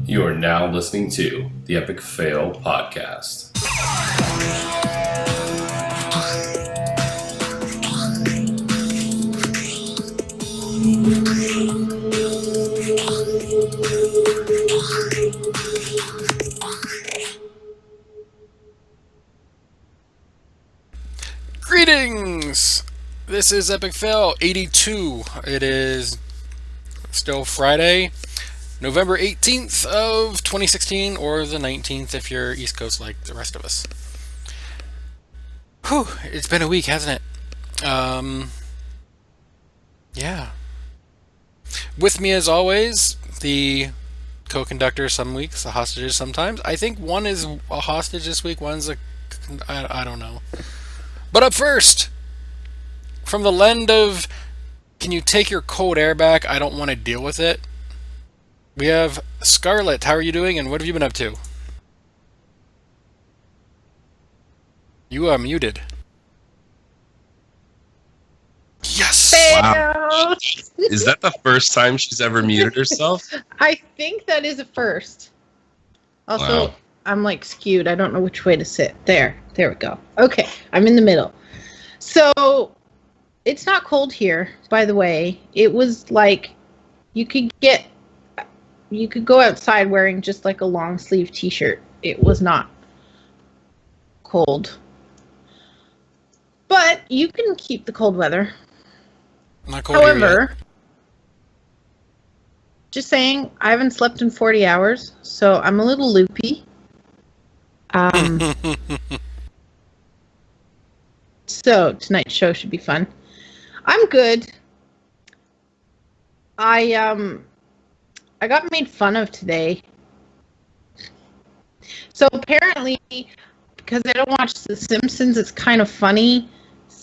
You are now listening to the Epic Fail Podcast. Greetings! This is Epic Fail 82. It is still Friday, November 18th of 2016, or the 19th if you're East Coast like the rest of us. Whew, it's been a week, hasn't it? Yeah. With me as always, the co-conductor some weeks, the hostages sometimes. I think one is a hostage this week, one's I don't know. But up first, from the land of, can you take your cold air back? I don't want to deal with it. We have Scarlett. How are you doing, and what have you been up to? You are muted. Yes! Wow. Is that the first time she's ever muted herself? I think that is a first. Also, Wow. I'm like skewed. I don't know which way to sit. There we go. Okay, I'm in the middle. So, it's not cold here, by the way. It was like, you could go outside wearing just like a long sleeve t-shirt. It was not cold. But you can keep the cold weather. Not cold here However, just saying, I haven't slept in 40 hours, so I'm a little loopy. So tonight's show should be fun. I'm good. I got made fun of today. So apparently, because I don't watch The Simpsons, it's kind of funny,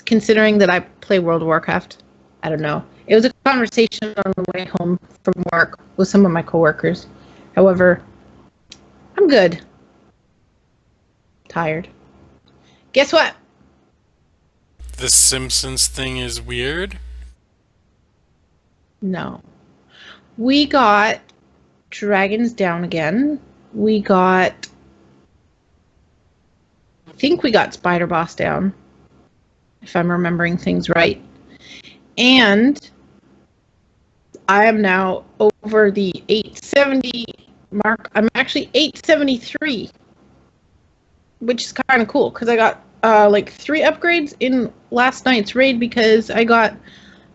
considering that I play World of Warcraft. I don't know. It was a conversation on the way home from work with some of my coworkers. However, I'm good. Tired. Guess what? The Simpsons thing is weird. No. We got dragons down again. I think we got Spider Boss down, if I'm remembering things right. And I am now over the 870 mark. I'm actually 873, which is kind of cool because I got like 3 upgrades in last night's raid because I got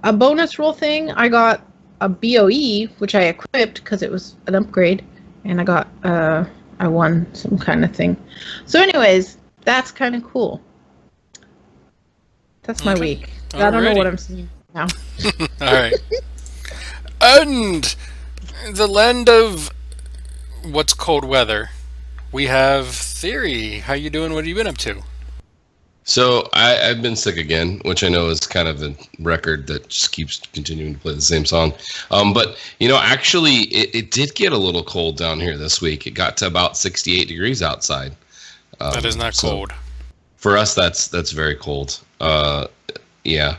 a bonus roll thing. I got a BOE, which I equipped because it was an upgrade, and I won some kind of thing. So anyways, that's kind of cool. That's my week. I don't know what I'm saying now. Alright. And the land of what's cold weather, we have Theory. How you doing? What have you been up to? So I've been sick again, which I know is kind of a record that just keeps continuing to play the same song. But, actually, it did get a little cold down here this week. It got to about 68 degrees outside. That is not cold. For us, that's very cold. Yeah.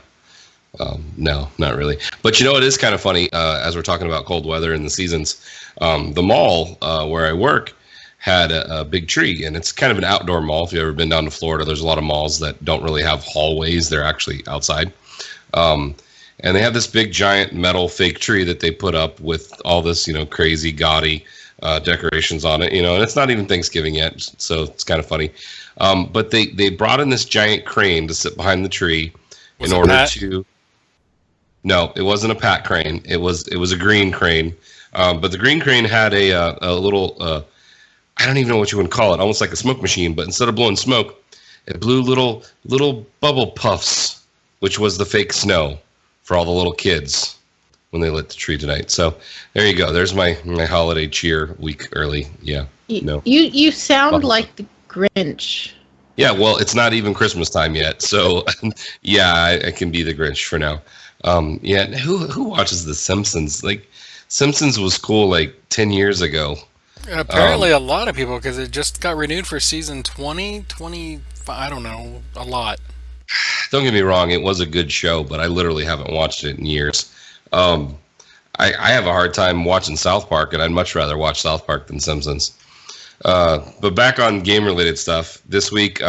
No, not really. But it is kind of funny, as we're talking about cold weather and the seasons. The mall where I work had a big tree, and it's kind of an outdoor mall. If you've ever been down to Florida, there's a lot of malls that don't really have hallways. They're actually outside. And they have this big, giant metal fake tree that they put up with all this, crazy, gaudy decorations on it, and it's not even Thanksgiving yet, so it's kind of funny. But they brought in this giant crane to sit behind the tree in order to... No, it wasn't a Pat crane. It was a green crane. But the green crane had a little... I don't even know what you would call it, almost like a smoke machine, but instead of blowing smoke, it blew little bubble puffs, which was the fake snow for all the little kids when they lit the tree tonight. So there you go. There's my holiday cheer week early. Yeah. You sound like the Grinch. Yeah, well, it's not even Christmas time yet, so yeah, I can be the Grinch for now. Yeah, who watches The Simpsons? Like, Simpsons was cool like 10 years ago. Apparently a lot of people, because it just got renewed for season 20, 25, I don't know, a lot. Don't get me wrong, it was a good show, but I literally haven't watched it in years. I have a hard time watching South Park, and I'd much rather watch South Park than Simpsons. But back on game-related stuff, this week,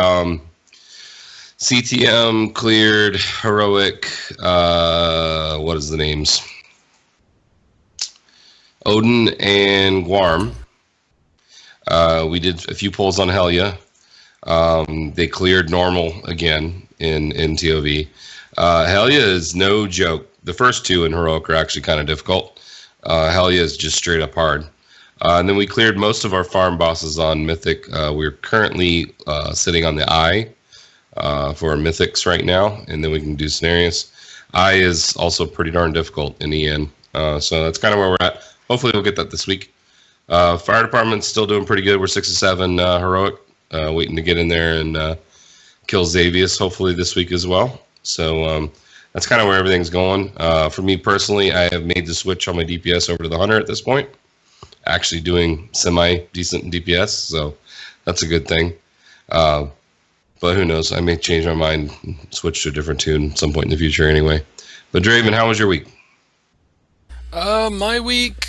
CTM cleared Heroic, what is the names? Odin and Guarm. We did a few polls on Helya. They cleared normal again in TOV. Helya is no joke. The first two in Heroic are actually kind of difficult. Helya is just straight up hard. And then we cleared most of our farm bosses on Mythic. We're currently sitting on the Eye for Mythics right now, and then we can do scenarios. Eye is also pretty darn difficult in EN. So that's kind of where we're at. Hopefully we'll get that this week. Fire department's still doing pretty good. We're 6-7 Heroic, waiting to get in there and kill Xavius hopefully this week as well. So that's kind of where everything's going. For me personally, I have made the switch on my DPS over to the Hunter at this point. Actually doing semi-decent DPS, so that's a good thing. But who knows? I may change my mind and switch to a different tune at some point in the future anyway. But Draven, how was your week? My week,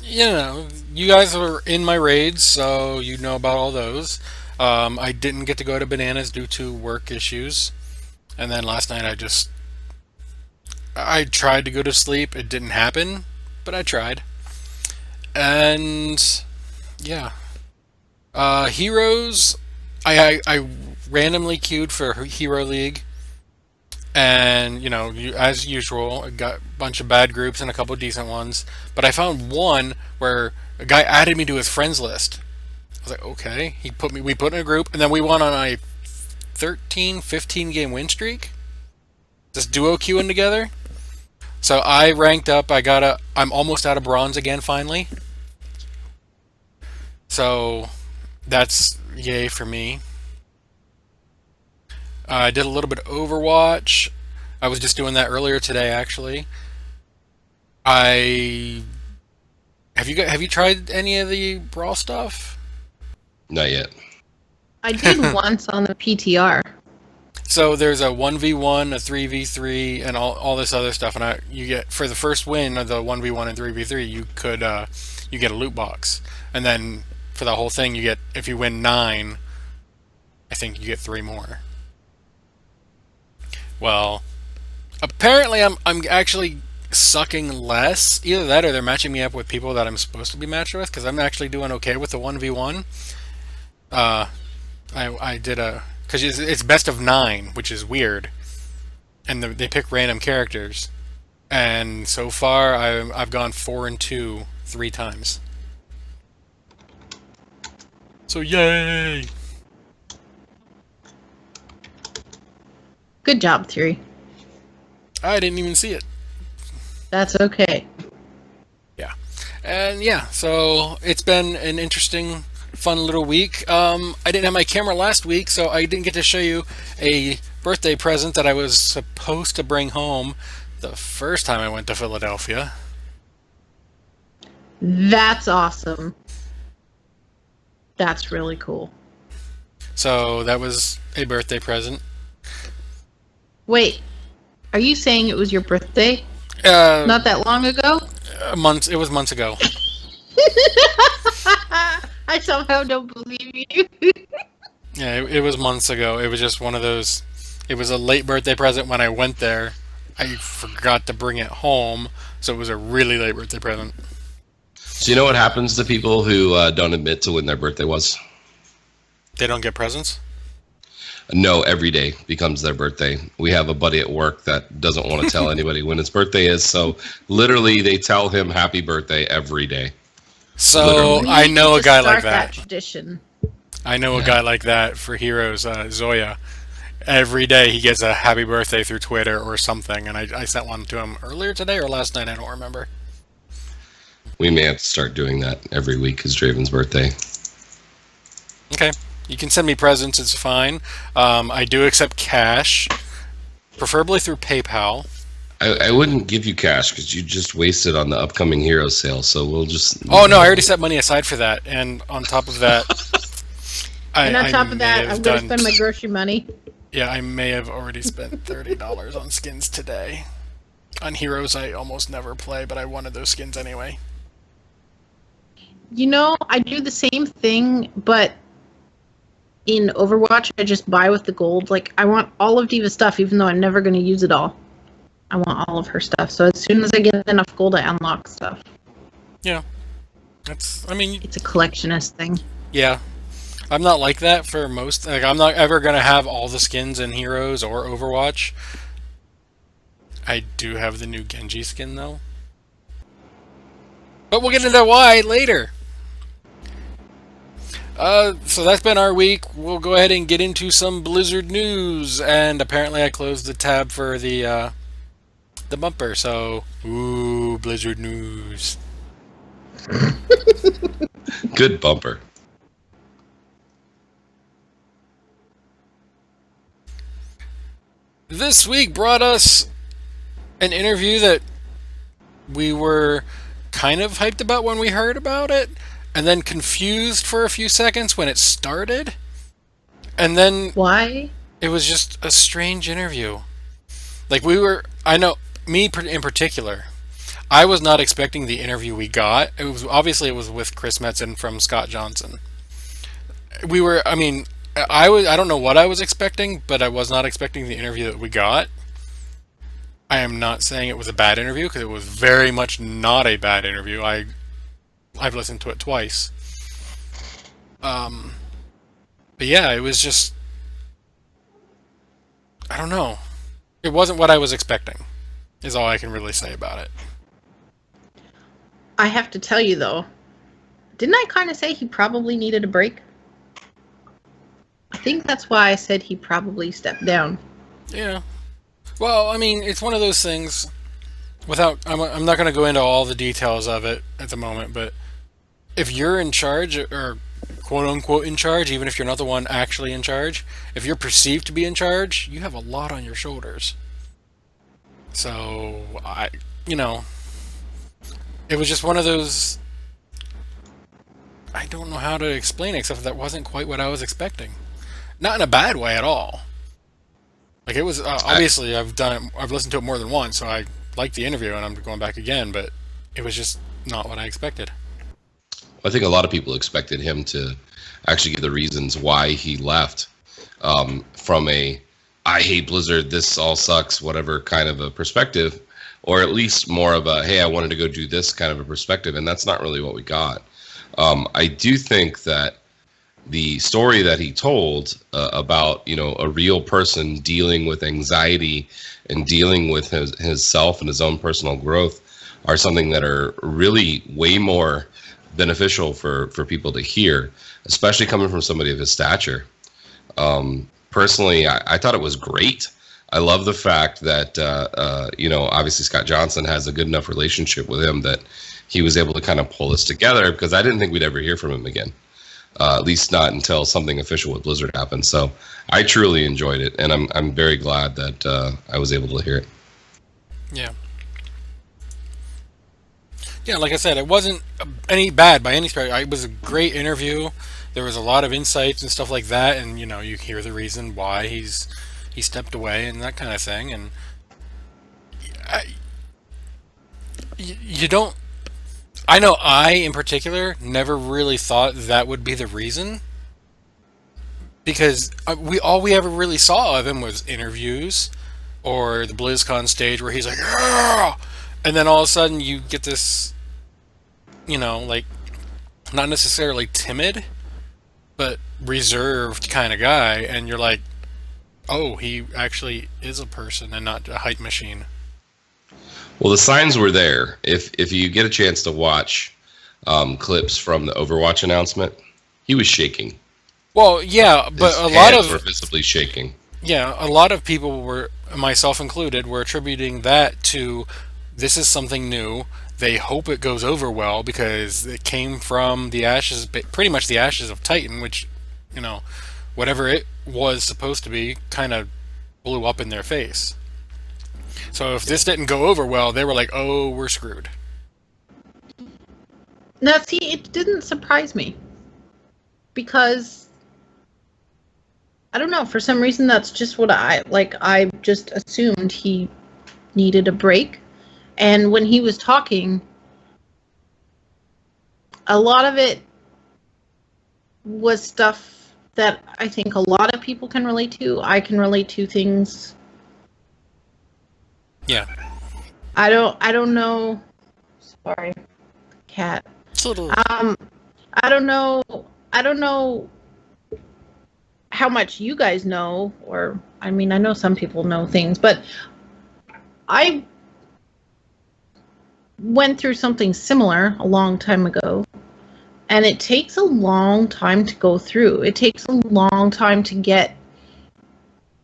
you guys were in my raids, so you know about all those. I didn't get to go to Bananas due to work issues. And then last night I tried to go to sleep. It didn't happen, but I tried. And yeah. Heroes, I randomly queued for Hero League. And, as usual, I got a bunch of bad groups and a couple of decent ones. But I found one where a guy added me to his friends list. I was like, okay. We put in a group, and then we went on a 13, 15 game win streak. Just duo queuing together. So I ranked up. I'm almost out of bronze again, finally. So that's yay for me. I did a little bit of Overwatch. I was just doing that earlier today, actually. Have you tried any of the brawl stuff? Not yet. I did once on the PTR. So there's a 1v1, a 3v3, and all this other stuff. And you get, for the first win of the 1v1 and 3v3, you get a loot box. And then for the whole thing, if you win 9, I think you get 3 more. Well, apparently I'm actually sucking less. Either that or they're matching me up with people that I'm supposed to be matched with, because I'm actually doing okay with the 1v1. I did because it's best of 9, which is weird, and they pick random characters, and so far I've gone 4-2 3 times. So yay! Good job, Theory. I didn't even see it. That's okay. Yeah. And yeah, so it's been an interesting, fun little week. I didn't have my camera last week, so I didn't get to show you a birthday present that I was supposed to bring home the first time I went to Philadelphia. That's awesome. That's really cool. So that was a birthday present. Wait, are you saying it was your birthday? Not that long ago? It was months ago. I somehow don't believe you. Yeah, it was months ago. It was just one of those. It was a late birthday present when I went there. I forgot to bring it home, so it was a really late birthday present. So you know what happens to people who don't admit to when their birthday was? They don't get presents? No, every day becomes their birthday. We have a buddy at work that doesn't want to tell anybody when his birthday is, so literally they tell him happy birthday every day. So Literally. I know a guy like that that. tradition. I know a guy like that for Heroes, Zoya. Every day he gets a happy birthday through Twitter or something, and I sent one to him earlier today or last night, I don't remember. We may have to start doing that every week is Draven's birthday. Okay. You can send me presents, it's fine. I do accept cash, preferably through PayPal. I wouldn't give you cash because you just wasted on the upcoming Hero sale, so we'll just... Oh, no, I already set money aside for that, and on top of that... And on top of that, I'm going to spend my grocery money. Yeah, I may have already spent $30 on skins today. On Heroes, I almost never play, but I wanted those skins anyway. You know, I do the same thing, but in Overwatch, I just buy with the gold. Like, I want all of Diva's stuff, even though I'm never going to use it all. I want all of her stuff. So as soon as I get enough gold, I unlock stuff. Yeah. It's a collectionist thing. Yeah. I'm not like that for most. Like, I'm not ever going to have all the skins in Heroes or Overwatch. I do have the new Genji skin, though. But we'll get into why later. So that's been our week. We'll go ahead and get into some Blizzard news. And apparently I closed the tab for the bumper. So, ooh, Blizzard news. Good bumper. This week brought us an interview that we were kind of hyped about when we heard about it, and then confused for a few seconds when it started. And then... Why? It was just a strange interview. Like, I know, me in particular, I was not expecting the interview we got. It was with Chris Metzen from Scott Johnson. I don't know what I was expecting, but I was not expecting the interview that we got. I am not saying it was a bad interview, because it was very much not a bad interview. I've listened to it twice. But yeah, it was just... I don't know. It wasn't what I was expecting, is all I can really say about it. I have to tell you, though, didn't I kind of say he probably needed a break? I think that's why I said he probably stepped down. Yeah. Well, I mean, it's one of those things. I'm not going to go into all the details of it at the moment, but if you're in charge, or quote unquote in charge, even if you're not the one actually in charge, if you're perceived to be in charge, you have a lot on your shoulders. So, it was just one of those... I don't know how to explain it, except that wasn't quite what I was expecting. Not in a bad way at all. Like, it was, obviously, I've listened to it more than once, so I liked the interview, and I'm going back again, but it was just not what I expected. I think a lot of people expected him to actually give the reasons why he left, from a, I hate Blizzard, this all sucks, whatever kind of a perspective, or at least more of a, hey, I wanted to go do this kind of a perspective, and that's not really what we got. I do think that the story that he told about, a real person dealing with anxiety and dealing with his self and his own personal growth are something that are really way more beneficial for people to hear, especially coming from somebody of his stature. Personally, I thought it was great. I love the fact that, obviously Scott Johnson has a good enough relationship with him that he was able to kind of pull this together, because I didn't think we'd ever hear from him again. At least not until something official with Blizzard happened. So I truly enjoyed it, and I'm very glad that I was able to hear it. Yeah. Yeah, like I said, it wasn't any bad by any stretch. It was a great interview. There was a lot of insights and stuff like that, and you hear the reason why he stepped away and that kind of thing. And you don't. I know I, in particular, never really thought that would be the reason, because all we ever really saw of him was interviews or the BlizzCon stage where he's like, "Argh!" And then all of a sudden you get this, like, not necessarily timid, but reserved kind of guy, and you're like, oh, he actually is a person and not a hype machine. Well, the signs were there. If you get a chance to watch clips from the Overwatch announcement, he was shaking. Well, yeah, but His hands were visibly shaking. Yeah, a lot of people were, myself included, were attributing that to, this is something new. They hope it goes over well because it came from the ashes, pretty much the ashes of Titan, which, whatever it was supposed to be, kind of blew up in their face. So if this didn't go over well, they were like, oh, we're screwed. Now, see, it didn't surprise me. Because, I don't know, for some reason that's just what I just assumed he needed a break. And when he was talking, a lot of it was stuff that I think a lot of people can relate to. I can relate to things. Yeah. I don't know. Sorry, cat. It's a little... I don't know how much you guys know, or I mean, I know some people know things, but I went through something similar a long time ago, and it takes a long time to go through. It takes a long time to get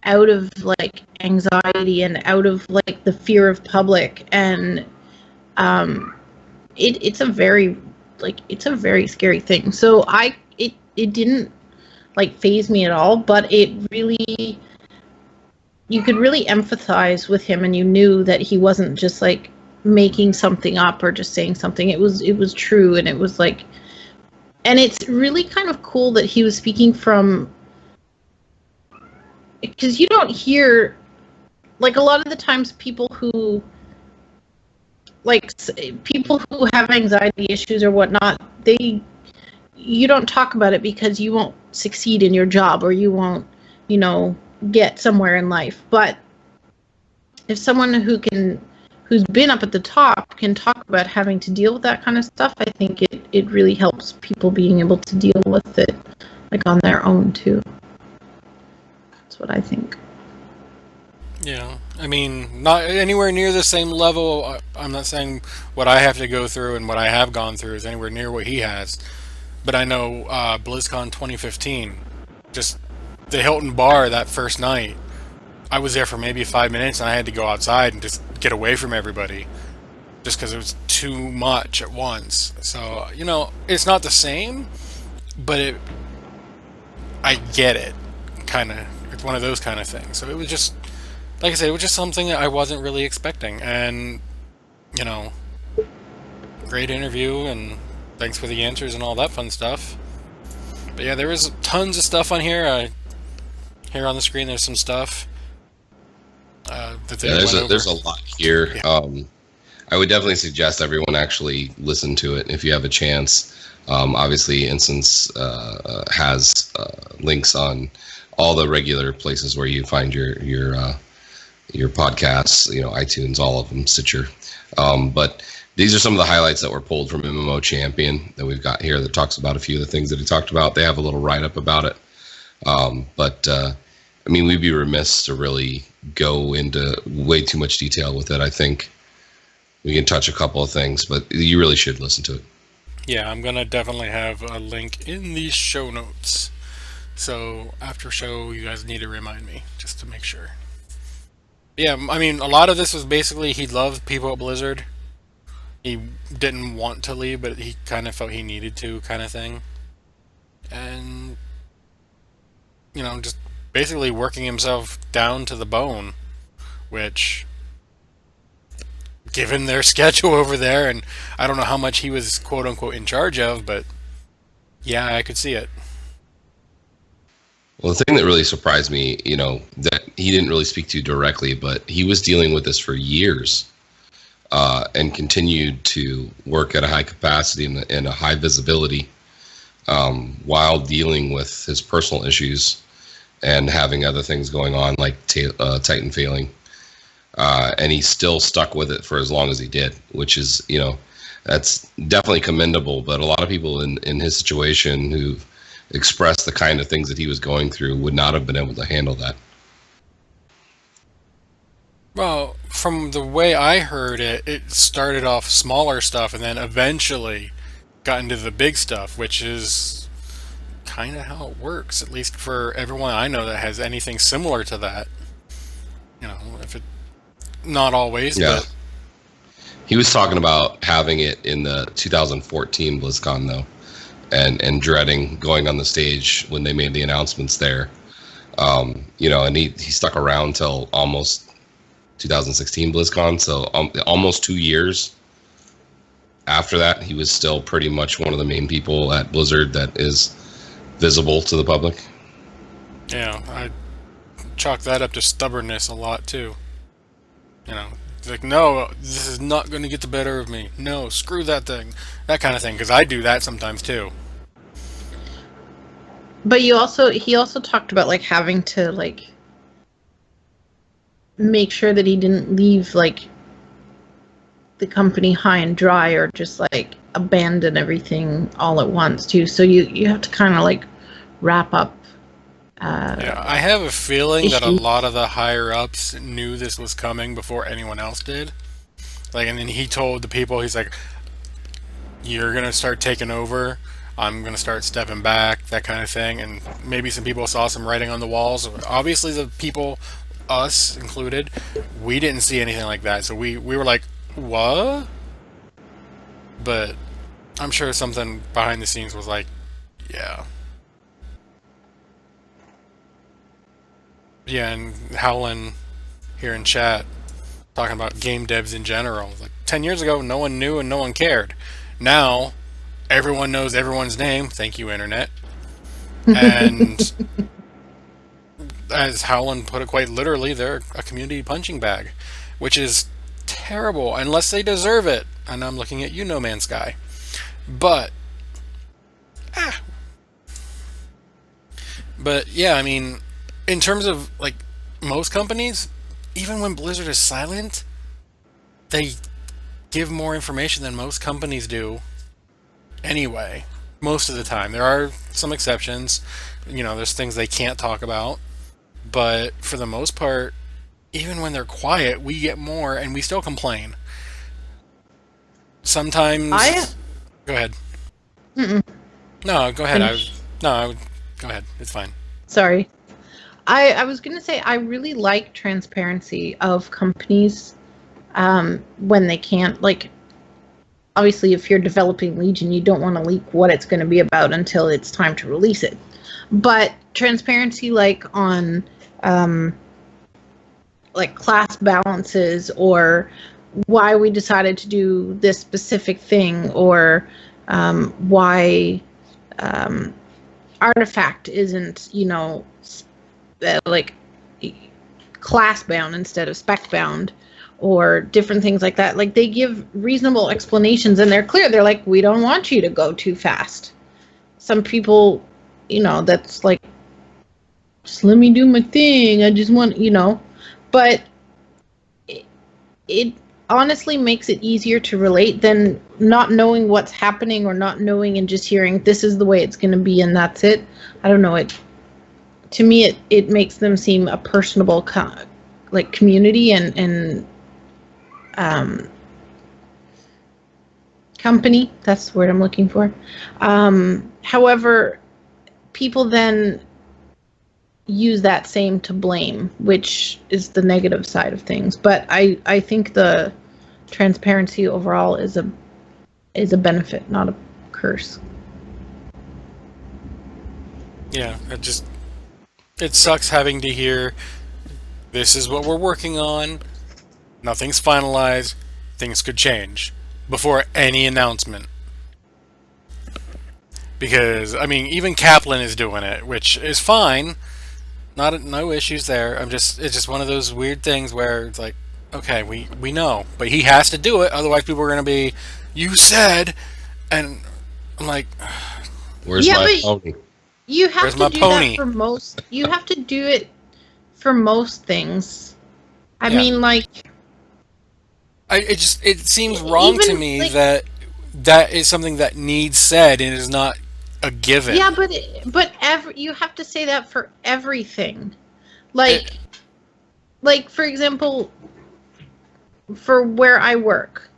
out of like anxiety and out of like the fear of public, and it's a very scary thing. So it didn't like faze me at all, but it really, you could really empathize with him, and you knew that he wasn't just like making something up or just saying something. It was true, and it was like, and it's really kind of cool that he was speaking from, because you don't hear, like a lot of the times people who have anxiety issues or whatnot, you don't talk about it because you won't succeed in your job, or you won't, get somewhere in life. But if someone who's been up at the top can talk about having to deal with that kind of stuff, I think it really helps people being able to deal with it like on their own too. That's what I think. Yeah, I mean, not anywhere near the same level. I'm not saying what I have to go through and what I have gone through is anywhere near what he has. But I know BlizzCon 2015, just the Hilton bar that first night, I was there for maybe 5 minutes, and I had to go outside and just get away from everybody, just because it was too much at once. So, it's not the same, but I get it, kind of. It's one of those kind of things. So it was just, like I said, it was just something that I wasn't really expecting. And, great interview, and thanks for the answers and all that fun stuff. But yeah, there was tons of stuff on here. Here on the screen, there's some stuff. There's a lot here. Yeah. I would definitely suggest everyone actually listen to it if you have a chance. Obviously, Instance has links on all the regular places where you find your podcasts, iTunes, all of them, Stitcher. But these are some of the highlights that were pulled from MMO Champion that we've got here that talks about a few of the things that he talked about. They have a little write-up about it. But we'd be remiss to really go into way too much detail with it. I think we can touch a couple of things, but you really should listen to it. Yeah, I'm going to definitely have a link in the show notes. So after show, you guys need to remind me just to make sure. Yeah, a lot of this was basically he loved people at Blizzard. He didn't want to leave, but he kind of felt he needed to, kind of thing. And, just basically working himself down to the bone, which, given their schedule over there, and I don't know how much he was quote-unquote in charge of, but yeah, I could see it. Well, the thing that really surprised me, that he didn't really speak to directly, but he was dealing with this for years, and continued to work at a high capacity and a high visibility, while dealing with his personal issues and having other things going on, like Titan failing. And he still stuck with it for as long as he did, which is, that's definitely commendable. But a lot of people in his situation who expressed the kind of things that he was going through would not have been able to handle that. Well, from the way I heard it, it started off smaller stuff and then eventually got into the big stuff, which is kind of how it works, at least for everyone I know that has anything similar to that. If it, not always, yeah. But he was talking about having it in the 2014 BlizzCon, though, and dreading going on the stage when they made the announcements there. And he stuck around till almost 2016 BlizzCon, so almost 2 years after that, he was still pretty much one of the main people at Blizzard that is visible to the public. Yeah, I chalk that up to stubbornness a lot too. It's like, no, this is not going to get the better of me. No, screw that thing. That kind of thing, because I do that sometimes too. But he also talked about like having to like make sure that he didn't leave like the company high and dry or just like abandon everything all at once too. So you have to kind of like wrap up. Yeah, I have a feeling that a issues. lot of the higher ups knew this was coming before anyone else did. Like, and then he told the people, he's like, "You're gonna start taking over. I'm gonna start stepping back," that kind of thing. And maybe some people saw some writing on the walls. Obviously, the people, us included, we didn't see anything like that. So we were like, "What?" But I'm sure something behind the scenes was like, "Yeah." Yeah, and Howlin here in chat talking about game devs in general. Like 10 years ago, no one knew and no one cared. Now, everyone knows everyone's name. Thank you, internet. And as Howlin put it quite literally, they're a community punching bag, which is terrible unless they deserve it. And I'm looking at you, No Man's Sky. But, but yeah, I mean, in terms of like most companies, even when Blizzard is silent, they give more information than most companies do anyway. Most of the time. There are some exceptions. You know, there's things they can't talk about. But for the most part, even when they're quiet, we get more and we still complain. Sometimes. Go ahead. Mm-mm. No, go ahead. Finish. Go ahead. It's fine. Sorry. I was going to say I really like transparency of companies when they can't, like, obviously if you're developing Legion, you don't want to leak what it's going to be about until it's time to release it. But transparency like on like class balances or why we decided to do this specific thing or why artifact isn't, you know, like class bound instead of spec bound or different things like that. Like they give reasonable explanations and they're clear. They're like, we don't want you to go too fast. Some people, you know, that's like, just let me do my thing. I just want, you know, but it honestly makes it easier to relate than not knowing what's happening or not knowing and just hearing this is the way it's going to be and that's it. I don't know. To me, it makes them seem a personable like community and company. That's the word I'm looking for. However, people then use that same to blame, which is the negative side of things. But I think the transparency overall is a benefit, not a curse. Yeah, it sucks having to hear this is what we're working on, nothing's finalized, things could change before any announcement. Because I mean, even Kaplan is doing it, which is fine. No issues there. It's just one of those weird things where it's like, okay, we know, but he has to do it, otherwise people are going to be, you said, and I'm like, Where's my pony? You have Where's to my do pony? that for most. You have to do it for most things. I Yeah. mean, like, it seems wrong even, to me like, that is something that needs said and is not a given. yeah, but you have to say that for everything. Like for example, for where I work,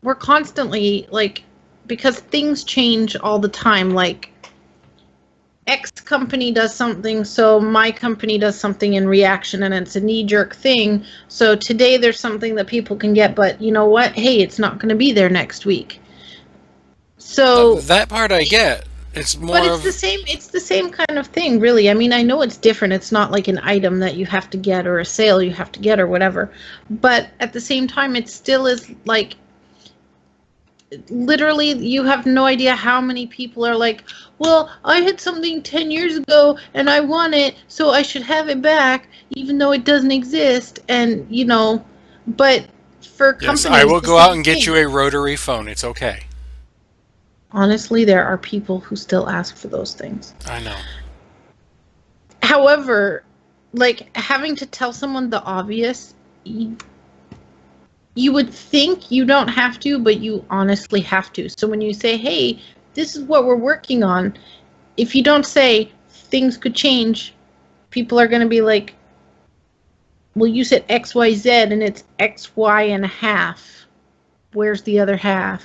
we're constantly like, because things change all the time. Like X company does something, so my company does something in reaction, and it's a knee-jerk thing. So today there's something that people can get, but you know what? Hey, it's not going to be there next week. So that part I get. It's more but it's the same. It's the same kind of thing, really. I mean, I know it's different. It's not like an item that you have to get or a sale you have to get or whatever. But at the same time, it still is like, literally, you have no idea how many people are like, well, I had something 10 years ago and I want it, so I should have it back, even though it doesn't exist. And, you know, but for Yes, companies. I will to go say, out and get "Hey," you a rotary phone. It's okay. honestly, there are people who still ask for those things. I know. However, like having to tell someone the obvious, you would think you don't have to, but you honestly have to. So when you say, hey, this is what we're working on, if you don't say things could change, people are going to be like, well, you said XYZ and it's XY and a half. Where's the other half?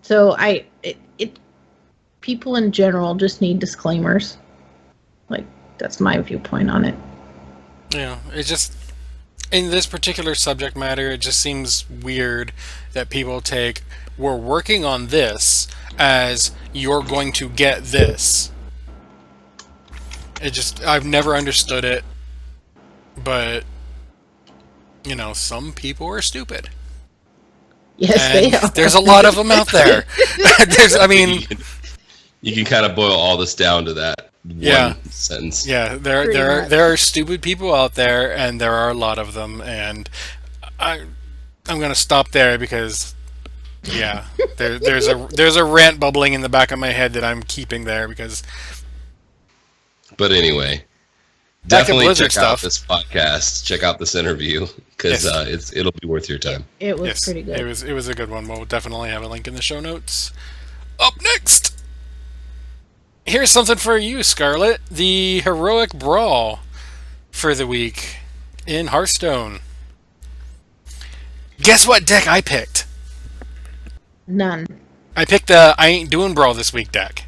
So people in general just need disclaimers. Like, that's my viewpoint on it. Yeah, it just, in this particular subject matter, it just seems weird that people take, we're working on this as you're going to get this. It just, I've never understood it, but, you know, some people are stupid. Yes, And they are. there's a lot of them out there. I mean, you can kind of boil all this down to that Yeah. one sentence. yeah, Pretty much. there are stupid people out there, and there are a lot of them, and I'm gonna stop there because, yeah, there's a rant bubbling in the back of my head that I'm keeping there because But anyway, Back to definitely Blizzard check out stuff. this podcast. Check out this interview because it'll be worth your time. It was yes, pretty good. it was a good one. We'll definitely have a link in the show notes. Up next, here's something for you, Scarlett. The heroic brawl for the week in Hearthstone. Guess what deck I picked? None. I picked the I Ain't Doing Brawl this week deck.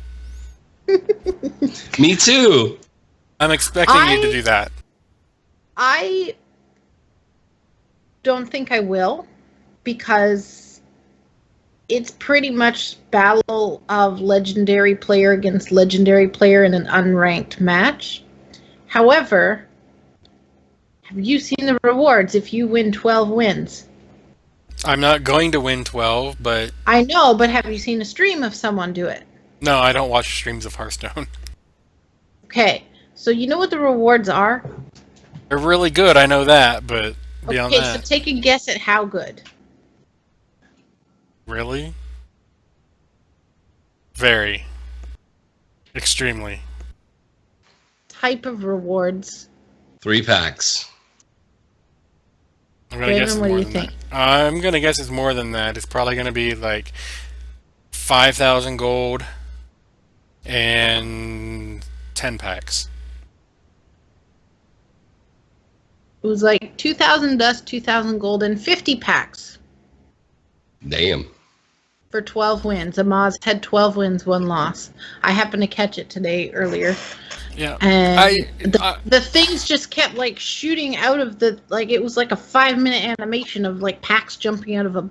Me too. I'm expecting you to do that. I don't think I will, because it's pretty much battle of legendary player against legendary player in an unranked match. However, have you seen the rewards if you win 12 wins? I'm not going to win 12, but I know, but have you seen a stream of someone do it? no, I don't watch streams of Hearthstone. Okay, so you know what the rewards are? They're really good, I know that, but beyond Okay, so that, take a guess at how good. really? Very. Extremely. Type of rewards. 3 packs. I'm gonna guess Raven, it's what do more you than think? that. I'm gonna guess it's more than that. It's probably gonna be like 5,000 gold and 10 packs. It was like 2,000 dust, 2,000 gold, and 50 packs Damn. for 12 wins. Amaz had 12 wins, 1 loss. I happened to catch it today earlier. Yeah. And the things just kept like shooting out of the, like, it was like a 5-minute animation of like packs jumping out of a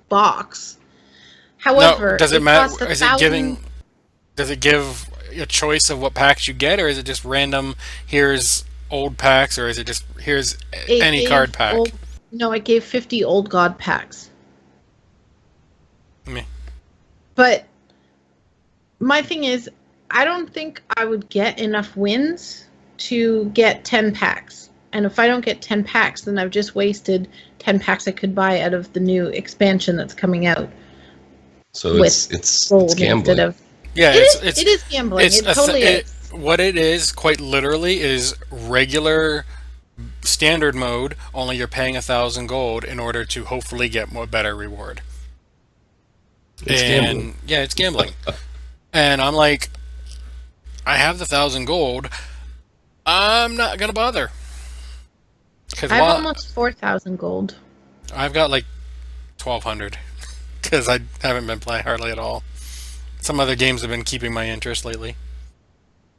box. However, no, does it cost matter? Does it give a choice of what packs you get, or is it just random? Here's old packs, or is it just here's any card pack? No, it gave 50 old god packs. Me. But my thing is, I don't think I would get enough wins to get 10 packs. And if I don't get 10 packs, then I've just wasted 10 packs I could buy out of the new expansion that's coming out. So it's Gold gambling. instead of, Yeah, it is gambling. It totally is. What it is, quite literally, is regular standard mode. Only you're paying 1,000 gold in order to hopefully get more better reward. It's gambling. Yeah, it's gambling. And I'm like, I have the 1,000 gold. I'm not gonna bother. Because I have almost 4,000 gold. I've got like 1,200 because I haven't been playing hardly at all. Some other games have been keeping my interest lately.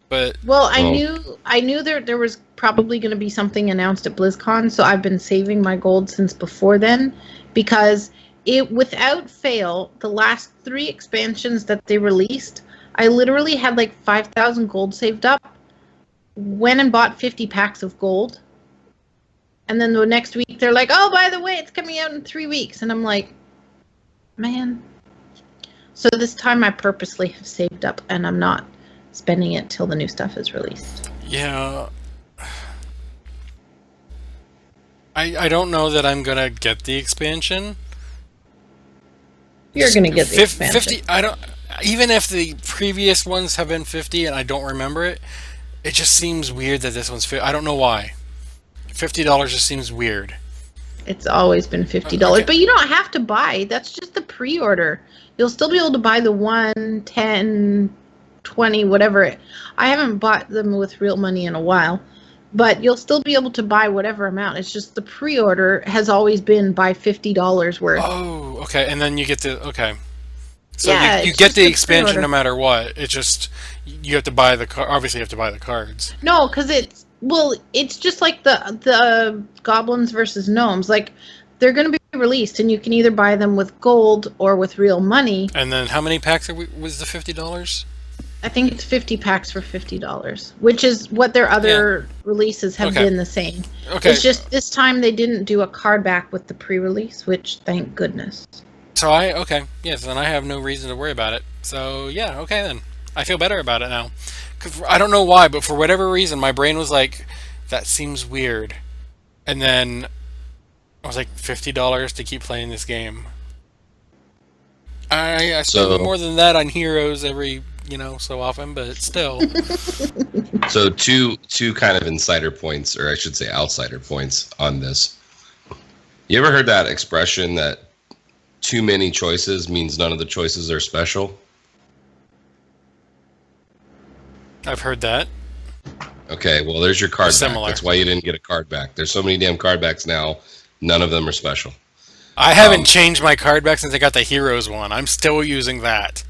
But Well, I knew there was probably going to be something announced at BlizzCon, so I've been saving my gold since before then, because it, without fail, the last 3 expansions that they released, I literally had like 5,000 gold saved up, went and bought 50 packs of gold, and then the next week they're like, oh, by the way, it's coming out in 3 weeks, and I'm like, man. So this time I purposely have saved up, and I'm not spending it till the new stuff is released. yeah, I don't know that I'm gonna get the expansion. You're gonna get the expansion. 50. I don't. Even if the previous ones have been 50 and I don't remember it, it just seems weird that this one's 50. I don't know why. $50 just seems weird. It's always been $50, Okay. but you don't have to buy. That's just the pre-order. You'll still be able to buy the 1, 10, 20, whatever. I haven't bought them with real money in a while, but you'll still be able to buy whatever amount. It's just the pre-order has always been buy $50 worth. Oh, okay. And then you get the So Yeah, you it's get just the a expansion pre-order. no matter what. It's just you have to buy the obviously you have to buy the cards. No, because it's just like the goblins versus gnomes. Like, they're going to be released, and you can either buy them with gold or with real money. And then how many packs was the $50? I think it's 50 packs for $50, which is what their other releases have Okay. been the same. Okay. It's just this time they didn't do a card back with the pre-release, which thank goodness. So yes, then I have no reason to worry about it. So yeah, okay then. I feel better about it now. 'Cause I don't know why, but for whatever reason, my brain was like, that seems weird. And then I was like, $50 to keep playing this game. I spend So- more than that on heroes every, so often, but still. So two kind of insider points, or I should say outsider points on this. You ever heard that expression that too many choices means none of the choices are special? I've heard that. Okay, well, there's your card back. Similar. That's why you didn't get a card back. There's so many damn card backs now, none of them are special. I haven't changed my card back since I got the heroes one. I'm still using that.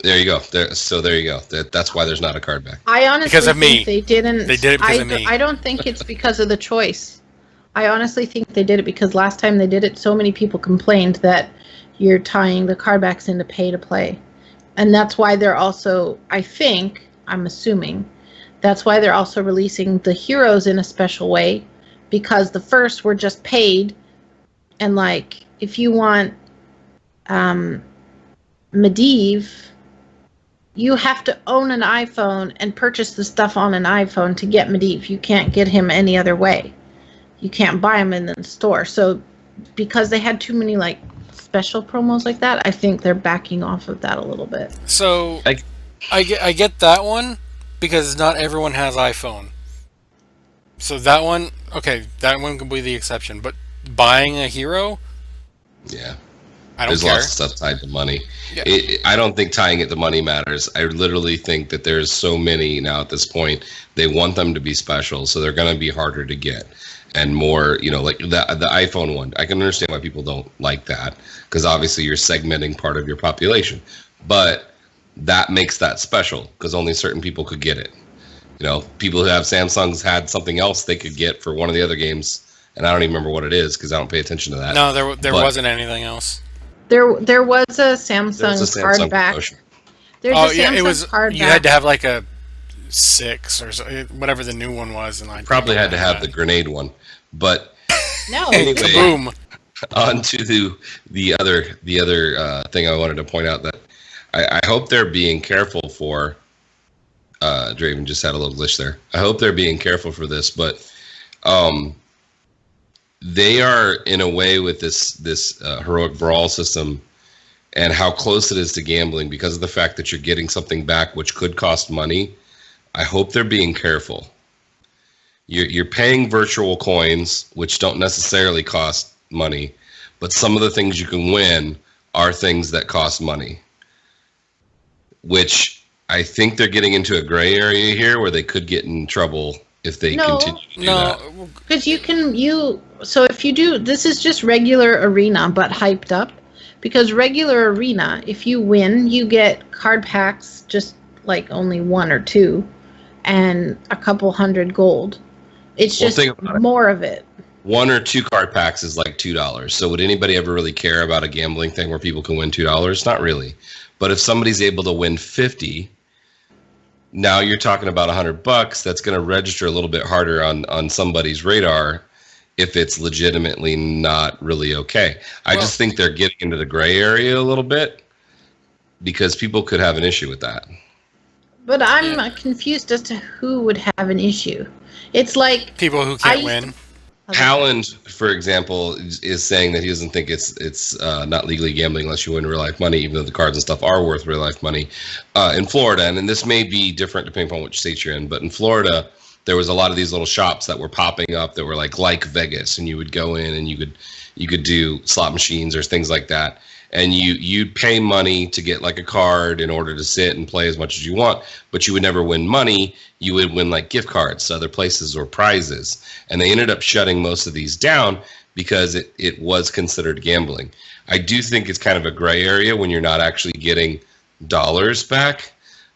There you go. There you go. That's why there's not a card back. I honestly Because of think me. they didn't. They did it because of me. I don't think it's because of the choice. I honestly think they did it because last time they did it, so many people complained that you're tying the card backs into pay to play. And that's why they're also, I'm assuming, that's why they're also releasing the heroes in a special way, because the first were just paid. And like, if you want Medivh, you have to own an iPhone and purchase the stuff on an iPhone to get Medivh. You can't get him any other way. You can't buy him in the store. So because they had too many like special promos like that, I think they're backing off of that a little bit. So I get that one because not everyone has iPhone. So that one can be the exception. But buying a hero, Yeah. I don't There's care. lots of stuff tied to money. Yeah. I don't think tying it to money matters. I literally think that there's so many now at this point, they want them to be special, so they're going to be harder to get. And more, like the iPhone one. I can understand why people don't like that, because obviously you're segmenting part of your population. But that makes that special, because only certain people could get it. People who have Samsungs had something else they could get for one of the other games, and I don't even remember what it is, because I don't pay attention to that. No, there wasn't anything else. There was a Samsung, There's a Samsung card back. promotion. There's Oh a yeah, Samsung it was. card You back. had to have like a 6 or whatever the new one was, and I Probably had to have the grenade one. But No, Anyway. boom. on to the other thing I wanted to point out, that I hope they're being careful for. Draven just had a little glitch there. I hope they're being careful for this, but they are in a way with this heroic brawl system and how close it is to gambling because of the fact that you're getting something back which could cost money. I hope they're being careful. You're paying virtual coins, which don't necessarily cost money, but some of the things you can win are things that cost money, which I think they're getting into a gray area here where they could get in trouble if they continue to do that. No, because so if you do, this is just regular arena but hyped up, because regular arena, if you win, you get card packs, just like only 1 or 2, and a couple hundred gold. It's Well, just think about it. more of it. 1 or 2 card packs is like $2. So would anybody ever really care about a gambling thing where people can win $2? Not really. But if somebody's able to win 50, now you're talking about $100. That's going to register a little bit harder on somebody's radar if it's legitimately not really okay. I just think they're getting into the gray area a little bit because people could have an issue with that. But I'm confused as to who would have an issue. It's like people who I can't used win. Howland, for example, is saying that he doesn't think it's not legally gambling unless you win real life money, even though the cards and stuff are worth real life money. In Florida, and this may be different depending upon which state you're in, but in Florida, there was a lot of these little shops that were popping up that were like Vegas, and you would go in and you could do slot machines or things like that, and you'd pay money to get like a card in order to sit and play as much as you want, but you would never win money. You would win like gift cards to other places or prizes, and they ended up shutting most of these down because it was considered gambling. I do think it's kind of a gray area when you're not actually getting dollars back,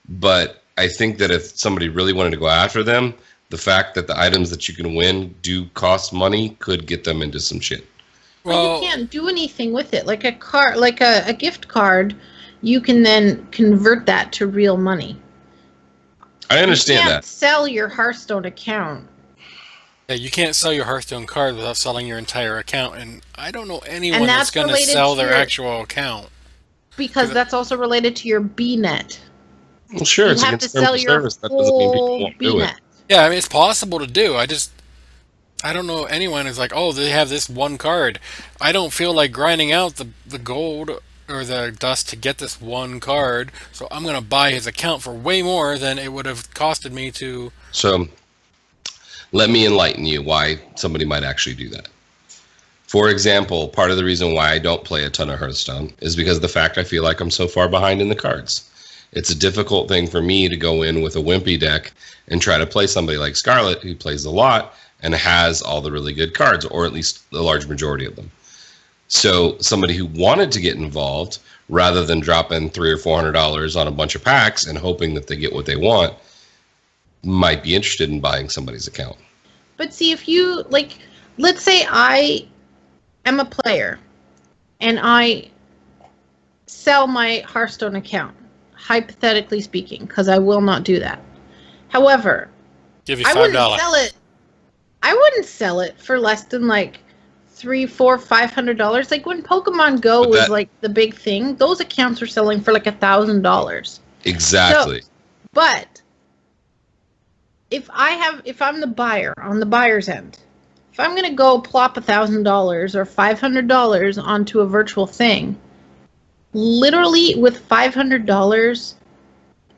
but I think that if somebody really wanted to go after them, the fact that the items that you can win do cost money could get them into some shit. Well, you can't do anything with it. Like a card, like a gift card, you can then convert that to real money. I understand you can't that. Sell your Hearthstone account. Yeah, you can't sell your Hearthstone card without selling your entire account, and I don't know anyone that's going to sell their actual account. Because that's also related to your BNet. Well, sure, you it's have to sell your service. That doesn't mean people won't do it. Yeah, I mean, it's possible to do. I don't know anyone who's like, oh, they have this one card. I don't feel like grinding out the gold or the dust to get this one card, so I'm going to buy his account for way more than it would have costed me to... So, let me enlighten you why somebody might actually do that. For example, part of the reason why I don't play a ton of Hearthstone is because of the fact I feel like I'm so far behind in the cards. It's a difficult thing for me to go in with a wimpy deck and try to play somebody like Scarlet, who plays a lot and has all the really good cards, or at least the large majority of them. So somebody who wanted to get involved, rather than dropping $300 or $400 on a bunch of packs and hoping that they get what they want, might be interested in buying somebody's account. But see, if you, like, let's say I am a player and I sell my Hearthstone account, hypothetically speaking, because I will not do that. However, give you $5. I wouldn't sell it for less than like $300, $400, $500. Like when Pokemon Go was like the big thing, those accounts were selling for like $1,000. Exactly. So, but if I'm the buyer on the buyer's end, if I'm gonna go plop $1,000 or $500 onto a virtual thing, literally with $500,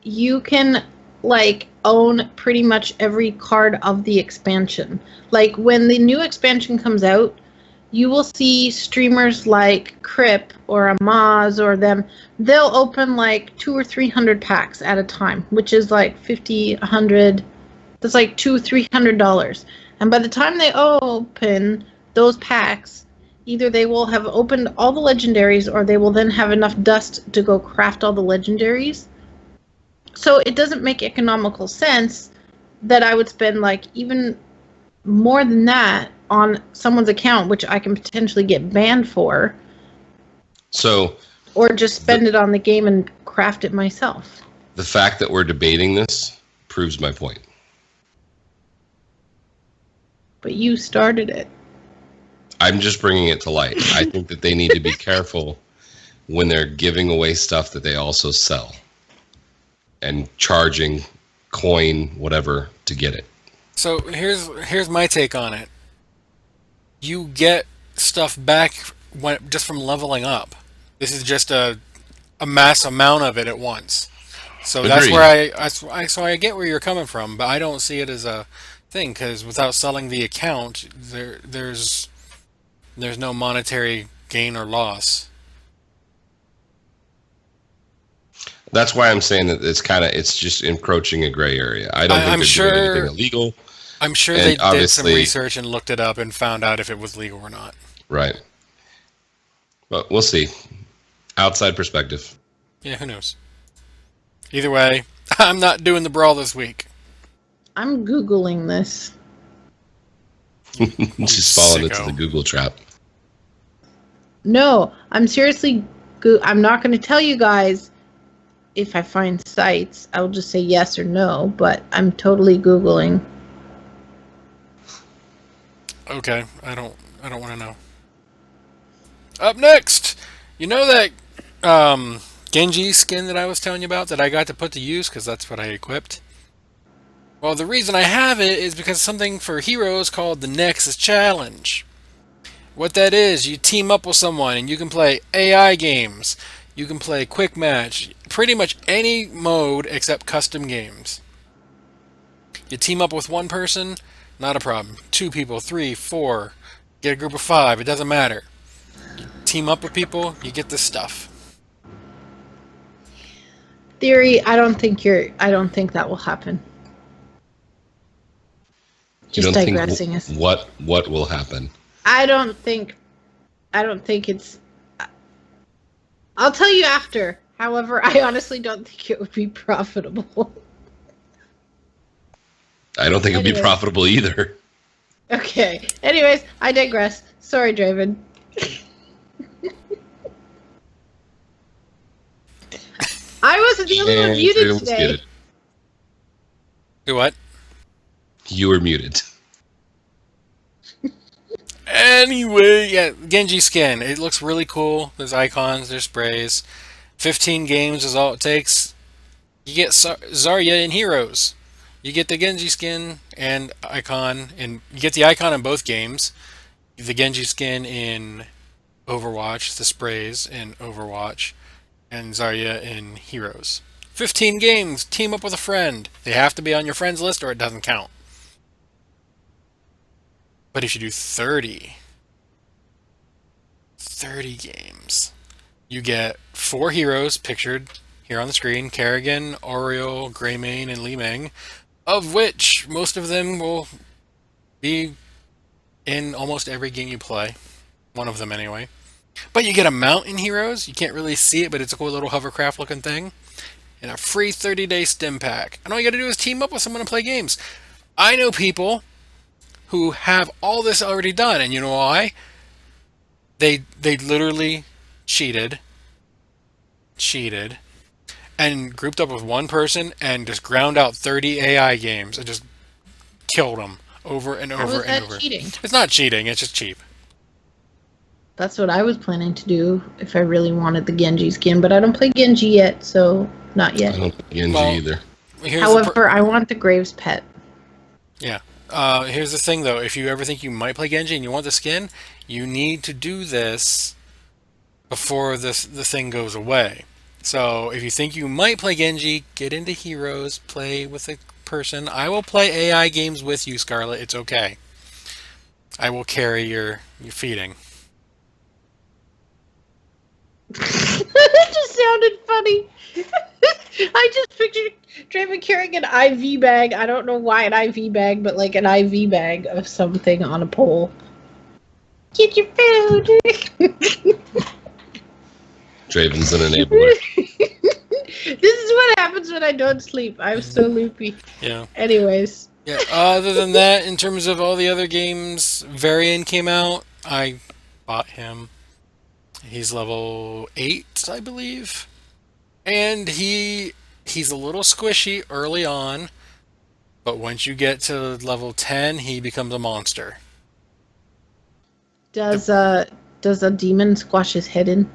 you can like own pretty much every card of the expansion. Like when the new expansion comes out, you will see streamers like Crip or Amaz or them, they'll open like 200 or 300 packs at a time, which is like 50, 100, that's like $200, $300. And by the time they open those packs, either they will have opened all the legendaries or they will then have enough dust to go craft all the legendaries. So it doesn't make economical sense that I would spend like even more than that on someone's account, which I can potentially get banned for. So, or just spend it on the game and craft it myself. The fact that we're debating this proves my point. But you started it. I'm just bringing it to light. I think that they need to be careful when they're giving away stuff that they also sell and charging coin whatever to get it. So here's my take on it. You get stuff back just from leveling up. This is just a mass amount of it at once. So that's where I get where you're coming from, but I don't see it as a thing because without selling the account, there's no monetary gain or loss. That's why I'm saying that it's just encroaching a gray area. I don't think they're doing anything illegal. I'm sure they did some research and looked it up and found out if it was legal or not. Right. But we'll see. Outside perspective. Yeah, who knows? Either way, I'm not doing the brawl this week. I'm Googling this. Just falling into the Google trap. No, I'm seriously... I'm not going to tell you guys if I find sites. I'll just say yes or no, but I'm totally Googling. Okay, I don't want to know. Up next, you know that Genji skin that I was telling you about that I got to put to use because that's what I equipped? Well, the reason I have it is because something for heroes called the Nexus Challenge. What that is, you team up with someone and you can play AI games. You can play quick match. Pretty much any mode except custom games. You team up with one person, not a problem. 2 people, 3, 4. Get a group of 5, it doesn't matter. Team up with people, you get this stuff. Theory, I don't think that will happen. You Just don't digressing. think what will happen? I don't think it's. I'll tell you after. However, I honestly don't think it would be profitable. I don't think it'd be profitable either. Okay. Anyways, I digress. Sorry, Draven. I wasn't the only one muted today. Do what? You were muted. Anyway, yeah, Genji skin. It looks really cool. There's icons, there's sprays. 15 games is all it takes. You get Zarya in Heroes. You get the Genji skin and icon, and you get the icon in both games. The Genji skin in Overwatch, the sprays in Overwatch, and Zarya in Heroes. 15 games, team up with a friend. They have to be on your friends list or it doesn't count. But if you do 30 games, you get 4 heroes pictured here on the screen. Kerrigan, Oriole, Greymane, and Li Ming, of which most of them will be in almost every game you play. One of them anyway. But you get a mount in Heroes. You can't really see it, but it's a cool little hovercraft looking thing. And a free 30-day stim pack. And all you gotta do is team up with someone and play games. I know people who have all this already done, and you know why? They literally cheated, and grouped up with one person and just ground out 30 AI games and just killed them over and over and over. Cheating? It's not cheating, it's just cheap. That's what I was planning to do if I really wanted the Genji skin, but I don't play Genji yet, so not yet. I don't play Genji either. However, I want the Graves pet. Yeah. Here's the thing, though. If you ever think you might play Genji and you want the skin, you need to do this before the thing goes away. So if you think you might play Genji, get into Heroes, play with a person. I will play AI games with you, Scarlet. It's okay. I will carry your feeding. That just sounded funny. I just pictured Draven carrying an IV bag. I don't know why an IV bag, but like an IV bag of something on a pole. Get your food. Draven's an enabler. This is what happens when I don't sleep. I'm so loopy. Yeah. Anyways. Yeah. Other than that, in terms of all the other games, Varian came out. I bought him. He's level 8, I believe. And he's a little squishy early on, but once you get to level 10, he becomes a monster. Does a demon squash his head in?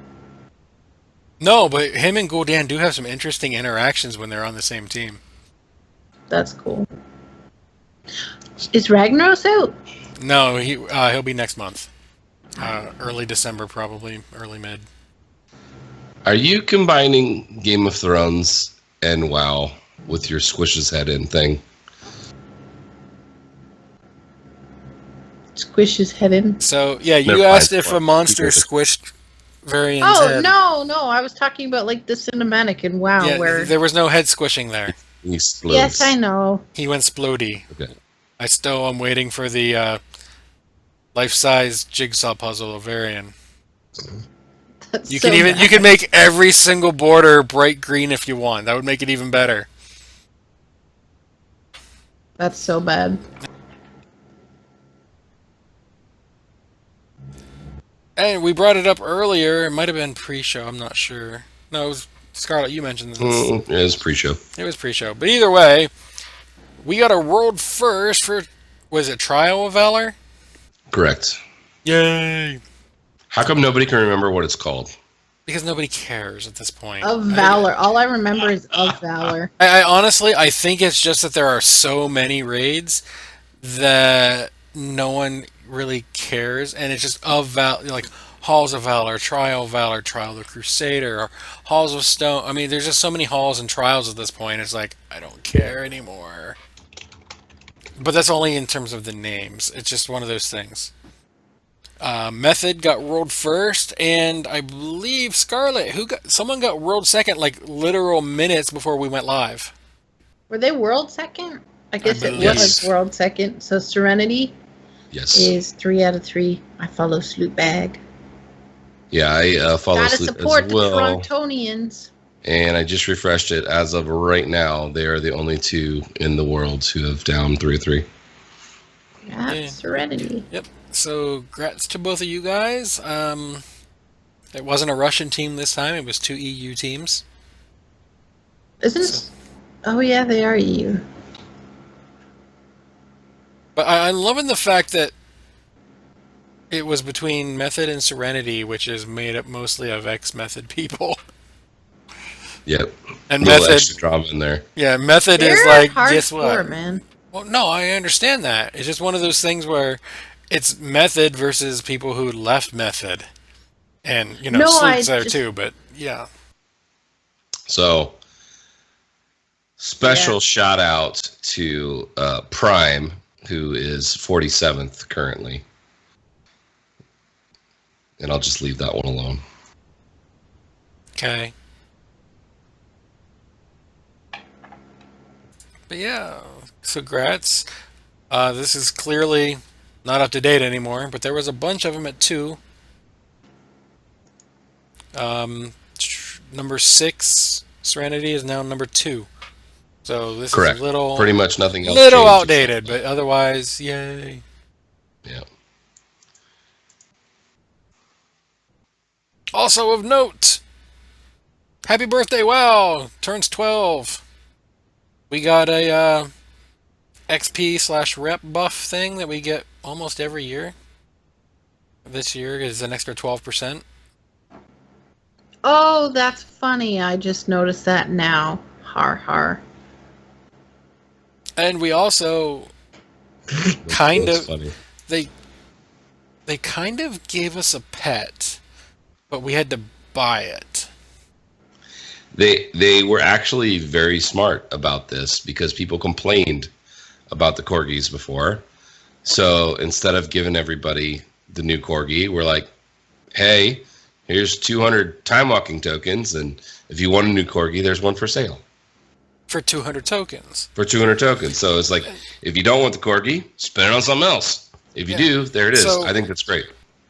No, but him and Gul'dan do have some interesting interactions when they're on the same team. That's cool. Is Ragnaros out? No, he'll be next month. Early December, probably. Early mid. Are you combining Game of Thrones and WoW with your squish his head in thing? Squish his head in? So, yeah, you asked if a monster squished Varian's head. Oh, no. I was talking about like the cinematic in WoW Yeah, where... there was no head squishing there. He explodes. Yes, I know. He went splody. Okay. I still am waiting for the life-size jigsaw puzzle of Varian. That's You so can bad. you can make every single border bright green if you want. That would make it even better. That's so bad. And we brought it up earlier. It might have been pre-show. I'm not sure. No, it was Scarlett. You mentioned this. It was pre-show. It was pre-show. But either way, we got a world first for, was it Trial of Valor? Correct. Yay! How come nobody can remember what it's called? Because nobody cares at this point. Of Valor. All I remember is of Valor. I honestly, I think it's just that there are so many raids that no one really cares, and it's just of like Halls of Valor, Trial of the Crusader, or Halls of Stone. I mean, there's just so many halls and trials at this point. It's like I don't care anymore. But that's only in terms of the names. It's just one of those things. Method got world first, and I believe Scarlet, someone got world second, like literal minutes before we went live. Were they world second? I guess it believe. was world second. So Serenity is 3 out of 3. I follow Sloot Bag. Yeah, I follow Gotta Sloot support as the well. Torontonians. And I just refreshed it. As of right now, they are the only 2 in the world who have down 3-3. Yeah, Serenity. Yep. So, congrats to both of you guys. It wasn't a Russian team this time. It was 2 EU teams. Oh, yeah, they are EU. But I'm loving the fact that it was between Method and Serenity, which is made up mostly of ex-Method people. Yep. And a little Method, extra drama in there. Yeah, Method They're is like, guess hardcore, what? Man. Well, no, I understand that. It's just one of those things where it's Method versus people who left Method. And, Sloot's there too, but yeah. So, special shout out to Prime, who is 47th currently. And I'll just leave that one alone. Okay. But yeah, so congrats. This is clearly not up to date anymore, but there was a bunch of them at 2. Number 6, Serenity, is now number 2. So this is a little... Pretty much nothing else little changed outdated, but otherwise, yay. Yeah. Also of note, happy birthday, WoW! Turns 12. We got a XP/rep buff thing that we get almost every year. This year is an extra 12%. Oh, that's funny. I just noticed that now. Har har. And we also kind of funny. they kind of gave us a pet, but we had to buy it. They were actually very smart about this because people complained about the corgis before. So instead of giving everybody the new corgi, we're like, hey, here's 200 time walking tokens, and if you want a new corgi, there's one for sale. For 200 tokens. For 200 tokens. So it's like, if you don't want the corgi, spend it on something else. If you do, there it is. So, I think that's great.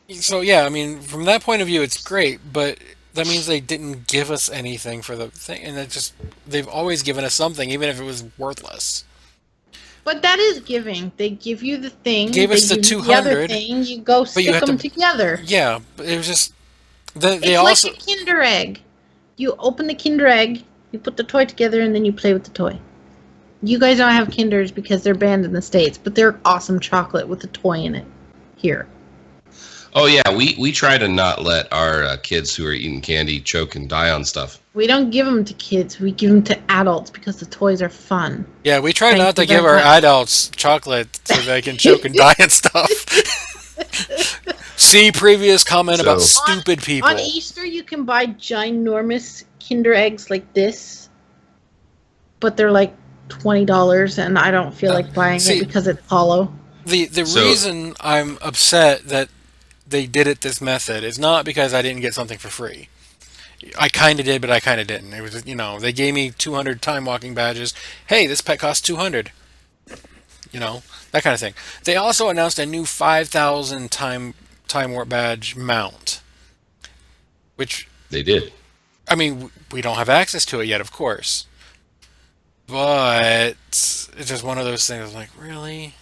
So yeah, I mean, from that point of view, it's great, but that means they didn't give us anything for the thing, and they've always given us something, even if it was worthless. But that is giving. They give you the thing. Gave us the 200. The other thing, you go stick them together. Yeah, but it was just... It's like a Kinder Egg. You open the Kinder Egg, you put the toy together, and then you play with the toy. You guys don't have Kinders because they're banned in the States, but they're awesome chocolate with a toy in it. Here. Oh, yeah, we try to not let our kids who are eating candy choke and die on stuff. We don't give them to kids. We give them to adults because the toys are fun. Yeah, we try not to give our adults chocolate so they can choke and die and stuff. See previous comment about stupid people. On Easter, you can buy ginormous Kinder Eggs like this, but they're like $20, and I don't feel like buying it because it's hollow. The reason I'm upset that they did it this method is not because I didn't get something for free. I kind of did, but I kind of didn't. It was, they gave me 200 time walking badges. Hey, this pet costs 200. That kind of thing. They also announced a new 5,000 time warp badge mount, which they did. I mean, we don't have access to it yet, of course, but it's just one of those things. Like, really?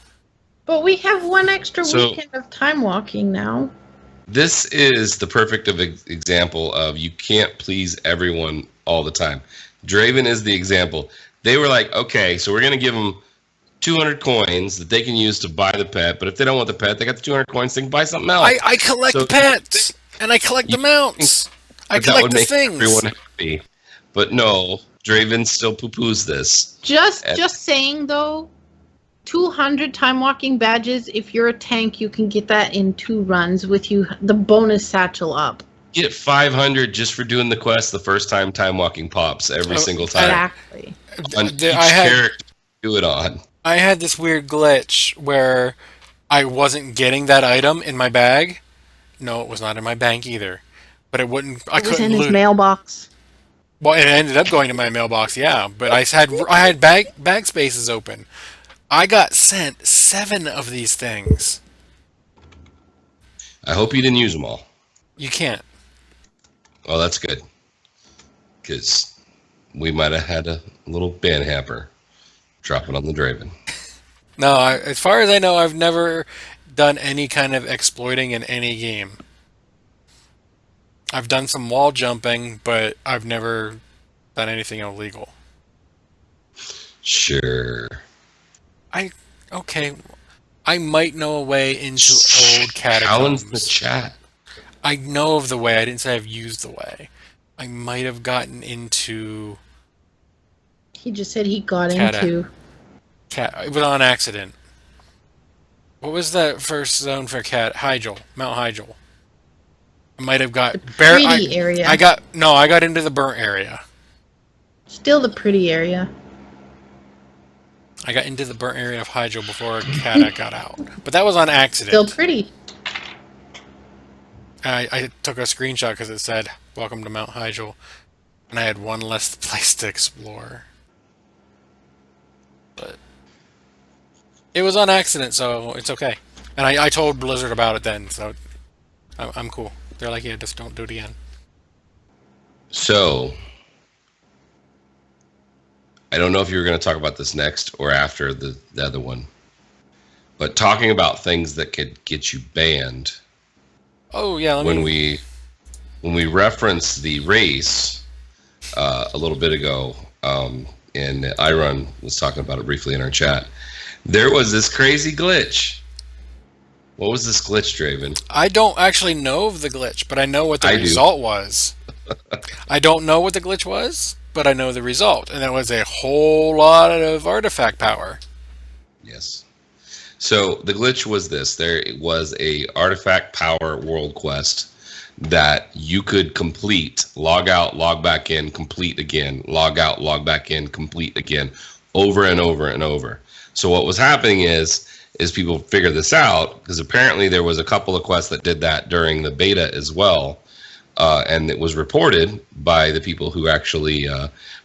But we have one extra weekend of time walking now. This is the perfect example of you can't please everyone all the time. Draven is the example. They were like, okay, so we're going to give them 200 coins that they can use to buy the pet, but if they don't want the pet, they got the 200 coins, they can buy something else. I collect pets, and I collect the mounts. I But that would collect the make things. everyone happy. But no, Draven still poo-poos this. Just And- saying though, 200 time walking badges. If you're a tank, you can get that in 2 runs with the bonus satchel up. Get 500 just for doing the quest the first time walking pops every single time. Exactly. On each I had- character you do it on. I had this weird glitch where I wasn't getting that item in my bag. No, it was not in my bank either. But it wouldn't. I It was couldn't in his loot. mailbox. Well, it ended up going to my mailbox, yeah. But I had bag spaces open. I got sent 7 of these things. I hope you didn't use them all. You can't. Well, that's good. Because we might have had a little ban hamper dropping on the Draven. No, as far as I know, I've never done any kind of exploiting in any game. I've done some wall jumping, but I've never done anything illegal. Sure. Okay, I might know a way into old Challenge the catacombs. chat. I know of the way. I didn't say I've used the way. I might have gotten into He just said he got Cata. into. It was on accident. What was the first zone for Hyjal? Mount Hyjal. I might have got Pretty area. I got into the burnt area. Still the pretty area. I got into the burnt area of Hyjal before Kata got out. But that was on accident. Still pretty. I took a screenshot because it said, "Welcome to Mount Hyjal," and I had one less place to explore. But it was on accident, so it's okay. And I told Blizzard about it then, so I'm cool. They're like, yeah, just don't do it again. So, I don't know if you were going to talk about this next or after the other one, but talking about things that could get you banned. Oh yeah, When we referenced the race a little bit ago, and Iron was talking about it briefly in our chat, there was this crazy glitch. What was this glitch, Draven? I don't actually know of the glitch, but I know what the I do. result was. I don't know what the glitch was, but I know the result, and it was a whole lot of artifact power. Yes. So the glitch was this. There was a artifact power world quest that you could complete, log out, log back in, complete again, log out, log back in, complete again, over and over and over. So what was happening is people figured this out, because apparently there was a couple of quests that did that during the beta as well, and it was reported by the people who actually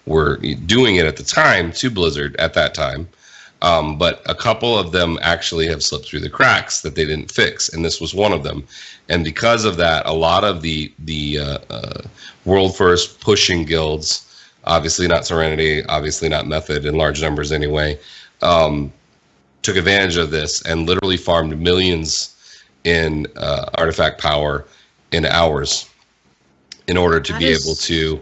were doing it at the time to Blizzard at that time. But a couple of them actually have slipped through the cracks that they didn't fix, and this was one of them. And because of that, a lot of the world first pushing guilds, obviously not Serenity, obviously not Method in large numbers anyway, took advantage of this and literally farmed millions in artifact power in hours in order to be able to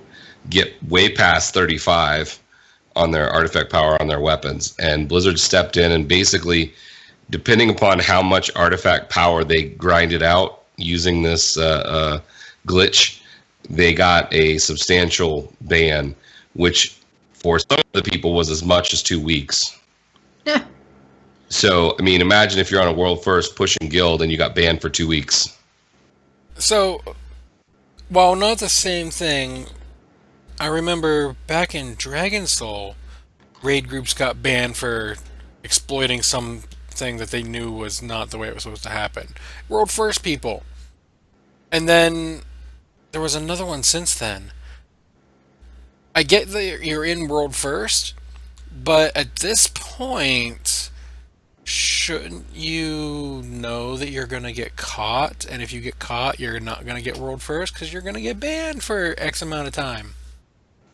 get way past 35 on their artifact power on their weapons. And Blizzard stepped in and basically, depending upon how much artifact power they grinded out using this glitch, they got a substantial ban, which for some of the people was as much as 2 weeks. Yeah. So, I mean, imagine if you're on a world first pushing guild and you got banned for 2 weeks. So, while not the same thing, I remember back in Dragon Soul, raid groups got banned for exploiting something that they knew was not the way it was supposed to happen. World first people. And then there was another one since then. I get that you're in world first, but at this point, shouldn't you know that you're going to get caught? And if you get caught, you're not going to get world first because you're going to get banned for X amount of time.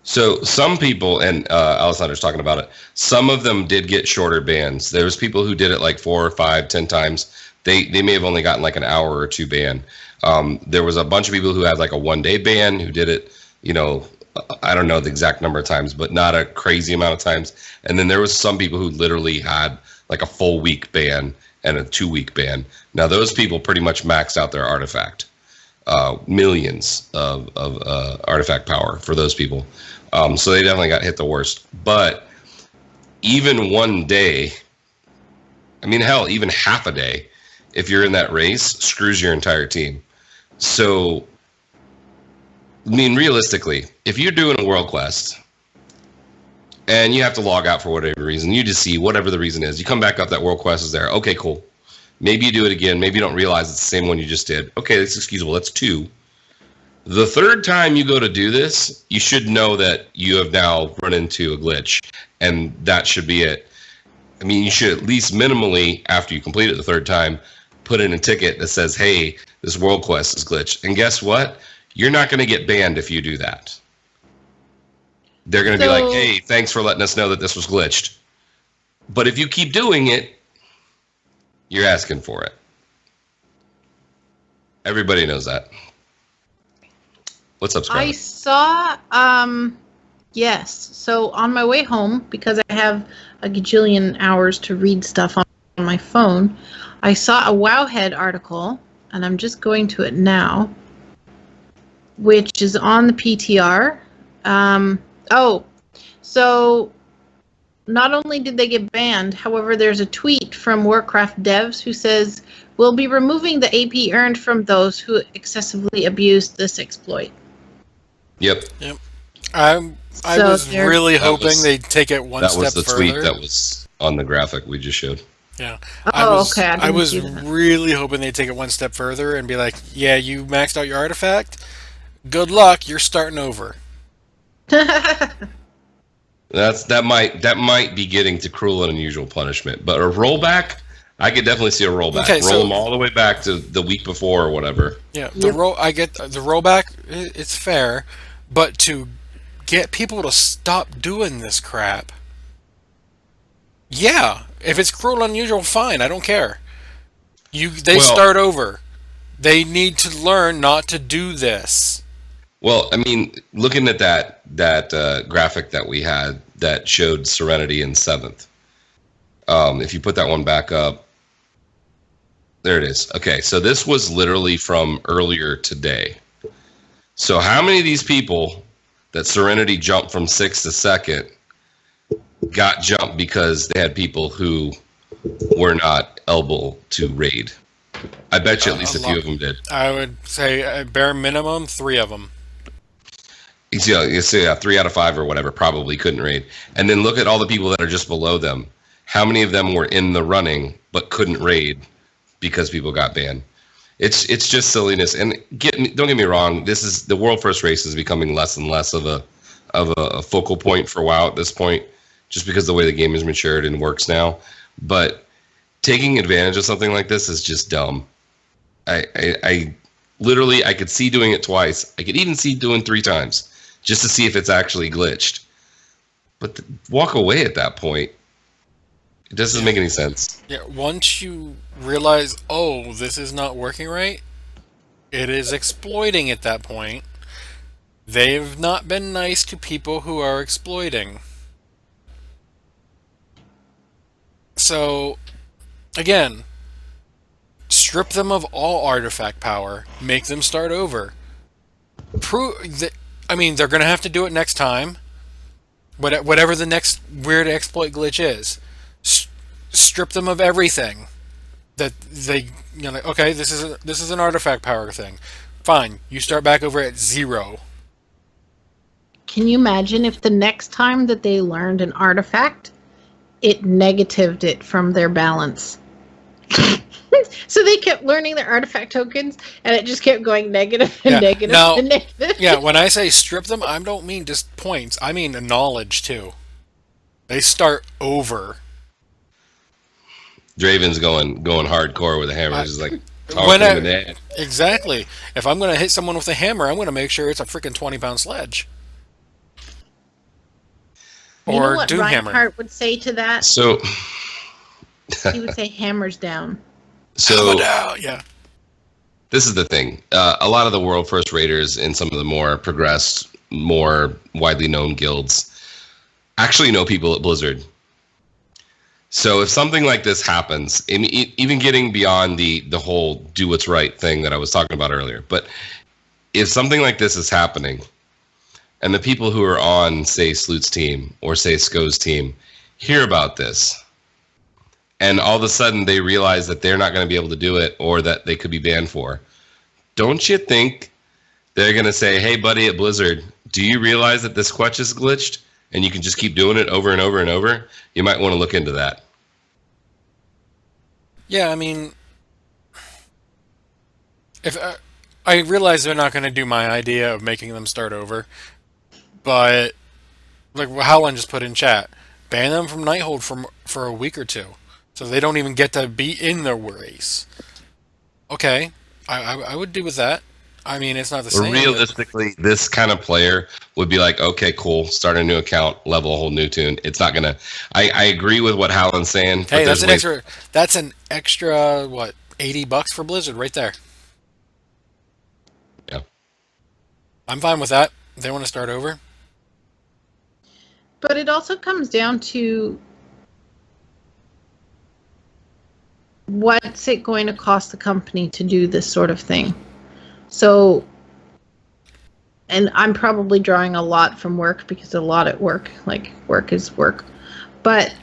So some people, and Alessandra's talking about it, some of them did get shorter bans. There was people who did it like 4 or 5, 10 times. They may have only gotten like an hour or 2 ban. There was a bunch of people who had like a 1-day ban who did it, I don't know the exact number of times, but not a crazy amount of times. And then there was some people who literally had like a full week ban and a 2-week ban. Now those people pretty much maxed out their artifact. millions of artifact power for those people. So they definitely got hit the worst. But even one day, I mean, hell, even half a day, if you're in that race, screws your entire team. So, I mean, realistically, if you're doing a world quest and you have to log out for whatever reason, you just see whatever the reason is, you come back up, that world quest is there. Okay, cool. Maybe you do it again. Maybe you don't realize it's the same one you just did. Okay, that's excusable. That's 2. The third time you go to do this, you should know that you have now run into a glitch, and that should be it. I mean, you should at least minimally, after you complete it the third time, put in a ticket that says, hey, this world quest is glitched. And guess what? You're not going to get banned if you do that. They're going to be like, hey, thanks for letting us know that this was glitched. But if you keep doing it, you're asking for it. Everybody knows that. What's up, Scarlett? I saw, yes. So on my way home, because I have a gajillion hours to read stuff on my phone, I saw a Wowhead article, and I'm just going to it now, which is on the PTR. So not only did they get banned, however, there's a tweet from Warcraft devs who says, we'll be removing the AP earned from those who excessively abused this exploit. Yep. I was really hoping they'd take it one step further. That was the tweet that was on the graphic we just showed. Yeah. Okay. I was really hoping they'd take it one step further and be like, yeah, you maxed out your artifact. Good luck. You're starting over. That might be getting to cruel and unusual punishment, but a rollback, I could definitely see a rollback. Okay, Roll them all the way back to the week before or whatever. Yeah, I get the rollback. It's fair, but to get people to stop doing this crap, yeah, if it's cruel and unusual, fine. I don't care. Start over. They need to learn not to do this. Well, I mean, looking at that graphic that we had that showed Serenity in 7th, if you put that one back up, there it is. Okay, so this was literally from earlier today. So how many of these people that Serenity jumped from 6th to 2nd got jumped because they had people who were not able to raid? I bet you at least a few of them did. I would say bare minimum 3 of them. You see, 3 out of 5 or whatever probably couldn't raid. And then look at all the people that are just below them. How many of them were in the running but couldn't raid because people got banned? It's just silliness. And don't get me wrong. This is the world first race is becoming less and less of a focal point for WoW at this point, just because the way the game is matured and works now. But taking advantage of something like this is just dumb. I literally I could see doing it twice. I could even see doing 3 times. Just to see if it's actually glitched. But walk away at that point. It doesn't make any sense. Yeah, once you realize, oh, this is not working right, it is exploiting at that point. They've not been nice to people who are exploiting. So, again, strip them of all artifact power, make them start over. They're going to have to do it next time. Whatever the next weird exploit glitch is. Strip them of everything. That they, okay, this is an artifact power thing. Fine, you start back over at 0. Can you imagine if the next time that they learned an artifact, it negatived it from their balance? So they kept learning their artifact tokens, and it just kept going negative and negative and negative. Yeah, when I say strip them, I don't mean just points. I mean knowledge, too. They start over. Draven's going hardcore with a hammer. He's like talking to the head. Exactly. If I'm going to hit someone with a hammer, I'm going to make sure it's a freaking 20-pound sledge. You know what Reinhardt would say to that? So he would say hammers down. So yeah. This is the thing. A lot of the world first raiders in some of the more progressed, more widely known guilds actually know people at Blizzard. So if something like this happens, and even getting beyond the whole do what's right thing that I was talking about earlier, but if something like this is happening, and the people who are on, say, Sloot's team or say Sko's team hear about this, and all of a sudden they realize that they're not going to be able to do it or that they could be banned for, don't you think they're going to say, hey, buddy at Blizzard, do you realize that this Quetch is glitched and you can just keep doing it over and over and over? You might want to look into that. Yeah, I mean, if I realize they're not going to do my idea of making them start over, but like Howland just put in chat, ban them from Nighthold for a week or two, so they don't even get to be in the race. Okay, I would do with that. I mean, it's not the same. Realistically, this kind of player would be like, okay, cool, start a new account, level a whole new tune. It's not gonna. I agree with what Howland's saying. Hey, that's an extra. That's an extra what, $80 for Blizzard right there. Yeah, I'm fine with that. They want to start over. But it also comes down to what's it going to cost the company to do this sort of thing. So, and I'm probably drawing a lot from work because a lot at work, like work is work. But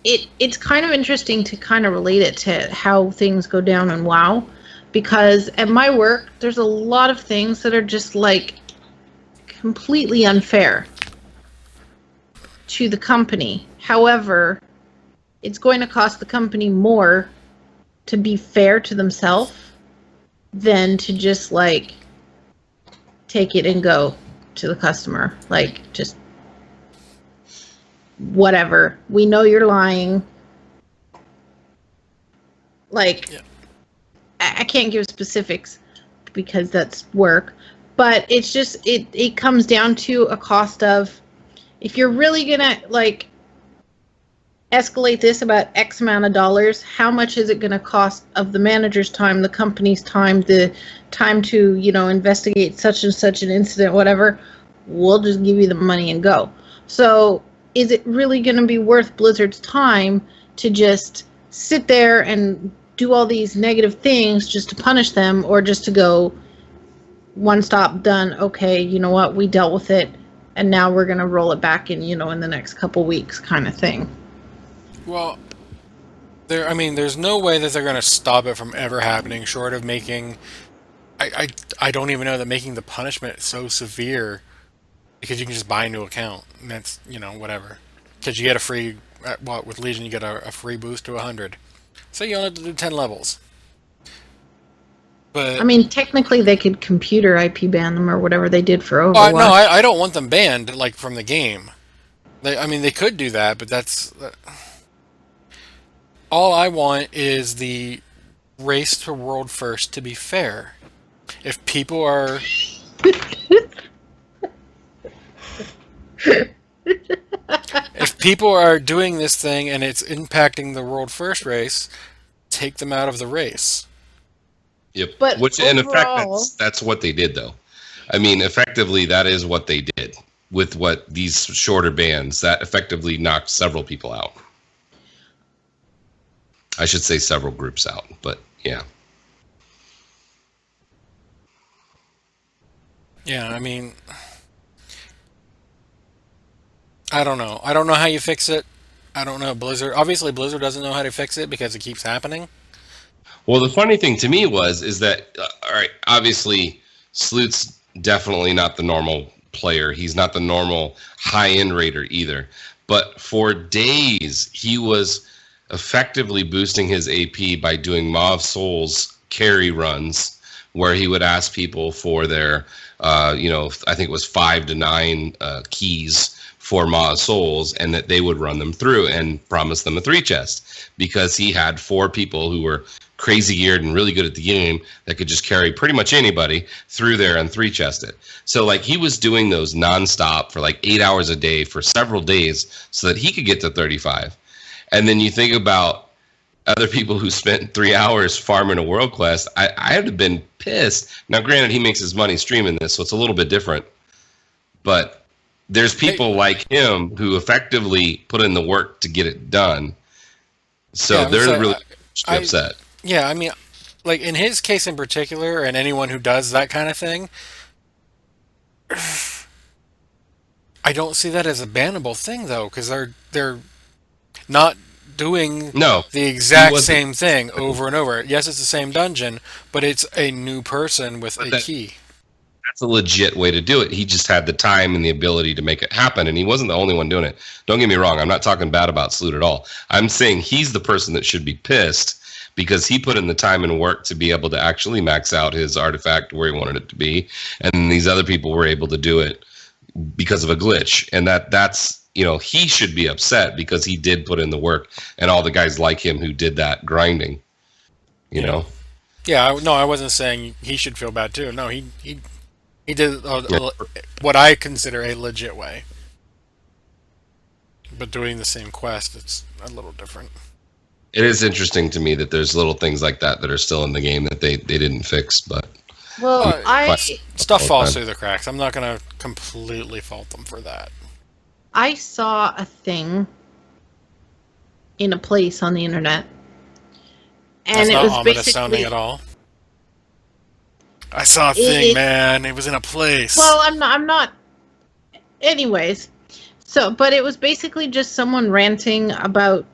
it's kind of interesting to kind of relate it to how things go down in WoW. Because at my work, there's a lot of things that are just like completely unfair to the company. However, it's going to cost the company more to be fair to themselves than to just like take it and go to the customer. Like, just whatever. We know you're lying. Like, yeah. I can't give specifics because that's work, but it's just it comes down to a cost of, if you're really gonna like escalate this about X amount of dollars, how much is it gonna cost of the manager's time, the company's time, the time to, you know, investigate such and such an incident, whatever. We'll just give you the money and go. So is it really gonna be worth Blizzard's time to just sit there and do all these negative things just to punish them, or just to go one stop, done, okay, you know what, we dealt with it, and now we're going to roll it back in, you know, in the next couple weeks kind of thing? Well, there's no way that they're going to stop it from ever happening, short of making... I don't even know that making the punishment so severe, because you can just buy a new account, and that's, you know, whatever. Because you get a free... with Legion, you get a free boost to 100. So you only have to do 10 levels. But I mean, technically they could computer IP ban them or whatever they did for Overwatch. No, I don't want them banned, like, from the game. They could do that, but that's... all I want is the race to world first to be fair. If people are... if people are doing this thing and it's impacting the world first race, take them out of the race. Yep. But which overall, in effect that's what they did, though. I mean, effectively that is what they did with what these shorter bans that effectively knocked several people out. I should say several groups out, but yeah. Yeah, I mean, I don't know. I don't know how you fix it. I don't know. Obviously Blizzard doesn't know how to fix it because it keeps happening. Well, the funny thing to me is that, all right, obviously Sloot's definitely not the normal player. He's not the normal high-end raider either. But for days, he was effectively boosting his AP by doing Mav Souls carry runs, where he would ask people for their, I think it was 5 to 9 keys for Ma's Souls, and that they would run them through and promise them a 3 chest, because he had 4 people who were crazy geared and really good at the game that could just carry pretty much anybody through there and 3 chest it. So like he was doing those nonstop for like 8 hours a day for several days so that he could get to 35. And then you think about other people who spent 3 hours farming a world class. I'd have been pissed. Now, granted, he makes his money streaming this, so it's a little bit different. But there's people like him who effectively put in the work to get it done, So Yeah, they're so really I- upset. Yeah, I mean, like in his case in particular, and anyone who does that kind of thing, I don't see that as a bannable thing though, because they're not doing No, the he exact wasn't. same thing over and over. Yes, it's the same dungeon, but it's a new person with a key. That's a legit way to do it. He just had the time and the ability to make it happen, and he wasn't the only one doing it. Don't get me wrong. I'm not talking bad about Sloot at all. I'm saying he's the person that should be pissed because he put in the time and work to be able to actually max out his artifact where he wanted it to be, and these other people were able to do it because of a glitch. And that's he should be upset because he did put in the work, and all the guys like him who did that grinding. Yeah, I wasn't saying he should feel bad too. No, he did what I consider a legit way. But doing the same quest, it's a little different. It is interesting to me that there's little things like that are still in the game that they didn't fix, but Well, stuff falls through the cracks. I'm not going to completely fault them for that. I saw a thing in a place on the internet, and That's it not was ominous basically sounding at all. I saw a thing, man. It was in a place. Well, I'm not. Anyways, but it was basically just someone ranting about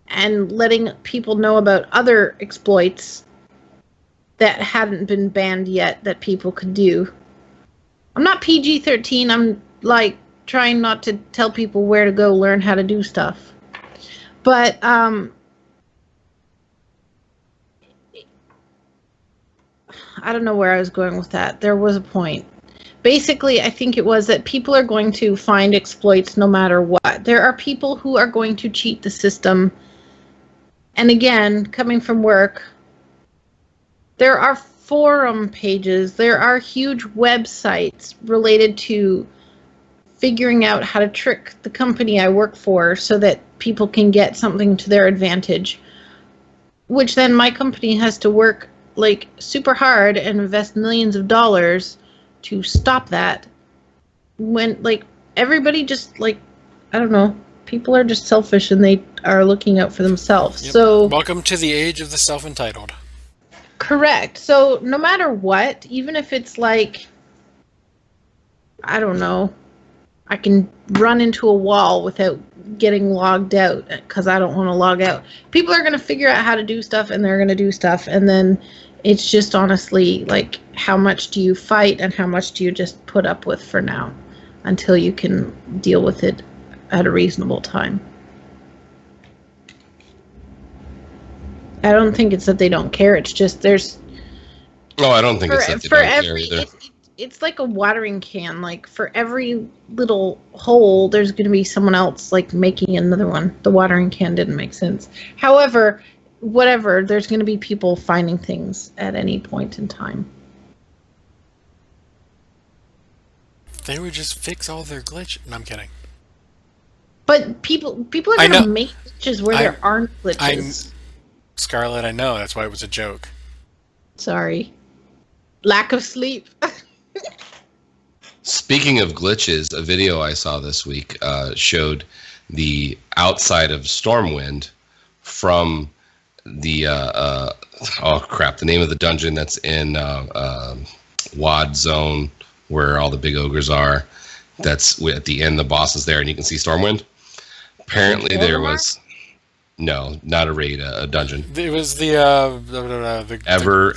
and letting people know about other exploits that hadn't been banned yet that people could do. I'm not PG-13. I'm like trying not to tell people where to go learn how to do stuff. But I don't know where I was going with that. There was a point. Basically, I think it was that people are going to find exploits no matter what. There are people who are going to cheat the system. And again, coming from work, there are forum pages, there are huge websites related to figuring out how to trick the company I work for so that people can get something to their advantage, which then my company has to work like super hard and invest millions of dollars to stop that. When like everybody just like, I don't know, people are just selfish and they are looking out for themselves. Yep. So welcome to the age of the self-entitled. Correct. So no matter what, even if it's like, I don't know, I can run into a wall without getting logged out because I don't want to log out. People are going to figure out how to do stuff and they're going to do stuff. And then it's just honestly like, how much do you fight and how much do you just put up with for now until you can deal with it at a reasonable time? I don't think it's that they don't care. It's just there's. No, I don't think it's that they don't care either. It's like a watering can. Like for every little hole, there's going to be someone else like making another one. The watering can didn't make sense. However, whatever, there's going to be people finding things at any point in time. They would just fix all their glitch. No, I'm kidding. But people are going to make glitches where there aren't glitches. Scarlett, I know. That's why it was a joke. Sorry. Lack of sleep. Speaking of glitches, a video I saw this week showed the outside of Stormwind from the the name of the dungeon that's in Wad Zone where all the big ogres are. That's at the end, the boss is there, and you can see Stormwind. Apparently, there was not a raid, a dungeon. It was the Ever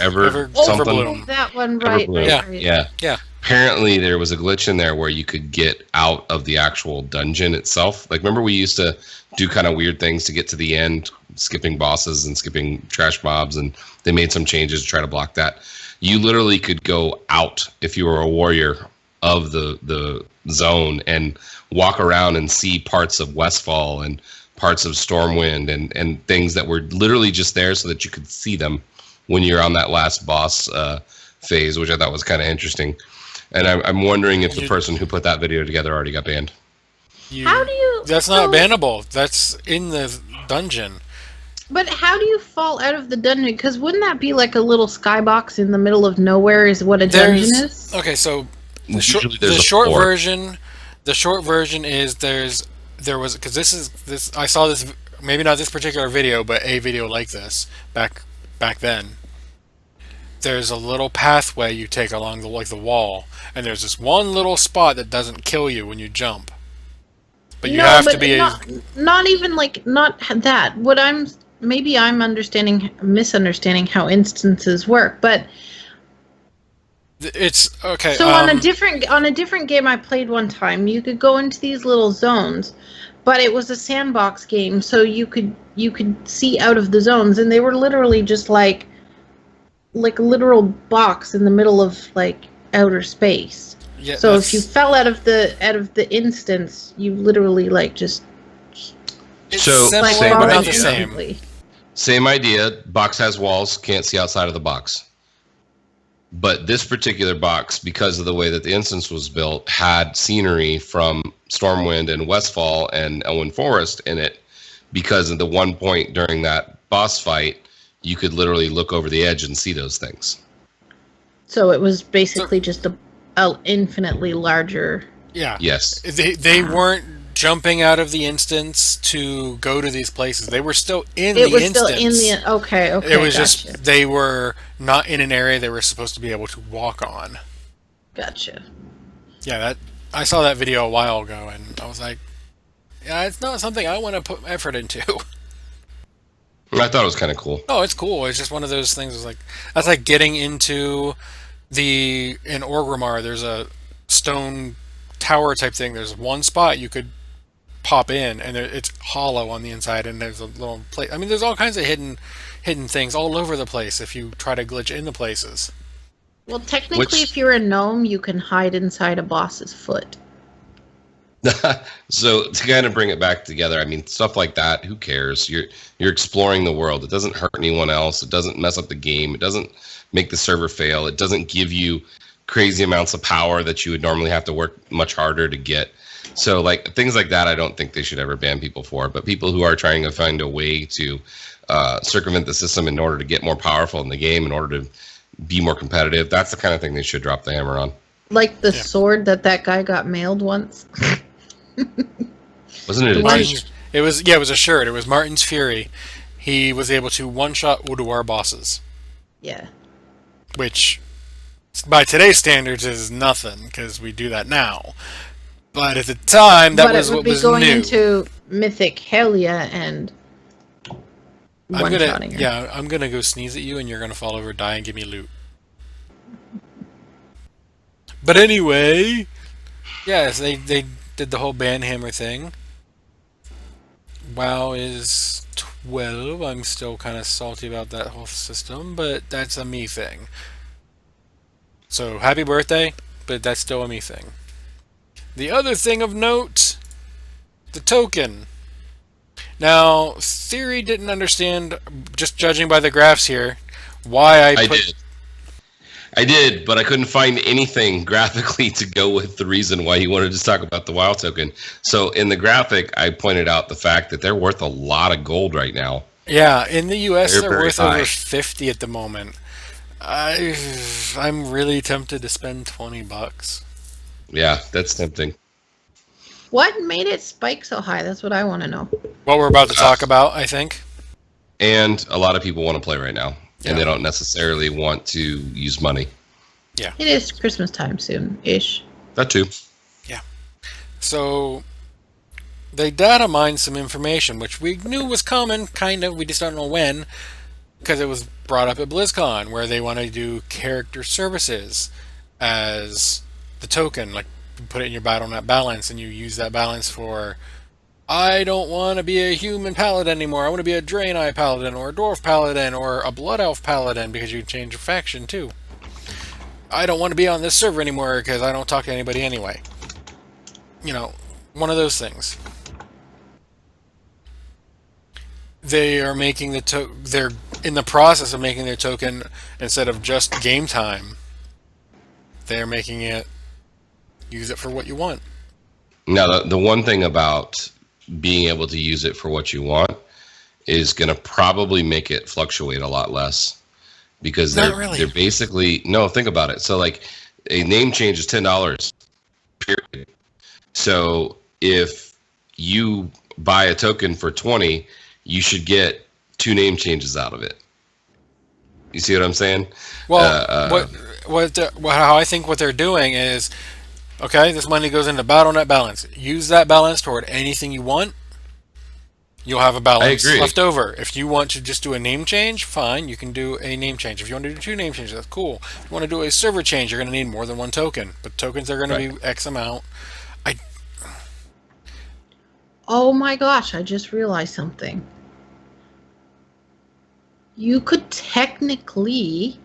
something. Oh, that one, right? Yeah. Apparently, there was a glitch in there where you could get out of the actual dungeon itself. Like, remember we used to do kind of weird things to get to the end, skipping bosses and skipping trash mobs, and they made some changes to try to block that. You literally could go out if you were a warrior of the zone and walk around and see parts of Westfall and parts of Stormwind and things that were literally just there so that you could see them when you're on that last boss phase, which I thought was kind of interesting. And I'm wondering if the person who put that video together already got banned. How do you... That's not bannable. That's in the dungeon. But how do you fall out of the dungeon? Because wouldn't that be like a little skybox in the middle of nowhere is what a dungeon is? Okay, so the short version is there was, because I saw this maybe not this particular video, but a video like this back then. There's a little pathway you take along the wall, and there's this one little spot that doesn't kill you when you jump. But you have to be not even like not that. What I'm maybe I'm misunderstanding how instances work, but it's okay. So on a different game I played one time, you could go into these little zones, but it was a sandbox game, so you could see out of the zones, and they were literally just like a literal box in the middle of like outer space. Yeah, so if you fell out of the instance, you literally like just. It's similar, but not the same. Same idea. Box has walls. Can't see outside of the box. But this particular box, because of the way that the instance was built, had scenery from Stormwind and Westfall and Elwyn Forest in it. Because of the one point during that boss fight, you could literally look over the edge and see those things. So it was basically just a infinitely larger. Yeah. Yes. They weren't jumping out of the instance to go to these places. They were still in the instance. It was still in the. Okay. It was just they were not in an area they were supposed to be able to walk on. Gotcha. Yeah, I saw that video a while ago, and I was like, yeah, it's not something I want to put effort into. I thought it was kind of cool. Oh, it's cool. It's just one of those things. It's like that's like getting into in Orgrimmar. There's a stone tower type thing. There's one spot you could pop in, and it's hollow on the inside, and there's a little place. I mean, there's all kinds of hidden things all over the place if you try to glitch into places. Well, technically, if you're a gnome, you can hide inside a boss's foot. So to kind of bring it back together, I mean, stuff like that, who cares? You're exploring the world. It doesn't hurt anyone else. It doesn't mess up the game. It doesn't make the server fail. It doesn't give you crazy amounts of power that you would normally have to work much harder to get. So like things like that, I don't think they should ever ban people for. But people who are trying to find a way to circumvent the system in order to get more powerful in the game, in order to be more competitive, that's the kind of thing they should drop the hammer on. Like the sword that guy got mailed once. Wasn't it It was a shirt. It was Martin's Fury. He was able to one-shot Ulduar bosses. Yeah. Which, by today's standards, is nothing, because we do that now. But at the time, that was what was new. But it would be going into Mythic Helia and one-shotting her. Yeah, I'm going to go sneeze at you, and you're going to fall over, die, and give me loot. But anyway, yes, they did the whole banhammer thing. WoW is 12. I'm still kind of salty about that whole system, but that's a me thing. So, happy birthday, but that's still a me thing. The other thing of note, the token. Now, Theory didn't understand, just judging by the graphs here, why I put... I did, but I couldn't find anything graphically to go with the reason why he wanted to talk about the WoW token. So in the graphic, I pointed out the fact that they're worth a lot of gold right now. Yeah, in the US, they're worth over 50 at the moment. I'm really tempted to spend $20. Yeah, that's tempting. What made it spike so high? That's what I want to know. What we're about to talk about, I think. And a lot of people want to play right now. And they don't necessarily want to use money. Yeah. It is Christmas time soon-ish. That too. Yeah. So, they data mined some information, which we knew was coming, kind of. We just don't know when. Because it was brought up at BlizzCon, where they want to do character services as the token. Like, you put it in your BattleNet balance, and you use that balance for... I don't want to be a human paladin anymore. I want to be a Draenei paladin, or a dwarf paladin, or a blood elf paladin, because you change your faction too. I don't want to be on this server anymore because I don't talk to anybody anyway. You know, one of those things. They are making they're in the process of making their token, instead of just game time, they're making it use it for what you want. Now, the one thing about being able to use it for what you want is going to probably make it fluctuate a lot less, because they're basically, no, think about it. So like a name change is $10, period. So if you buy a token for 20, you should get 2 name changes out of it. You see what I'm saying? Well, how I think what they're doing is, okay, this money goes into BattleNet balance. Use that balance toward anything you want. You'll have a balance left over. If you want to just do a name change, fine, you can do a name change. If you want to do 2 name changes, that's cool. If you want to do a server change, you're going to need more than 1 token. But tokens are going to be X amount. Oh my gosh, I just realized something. You could technically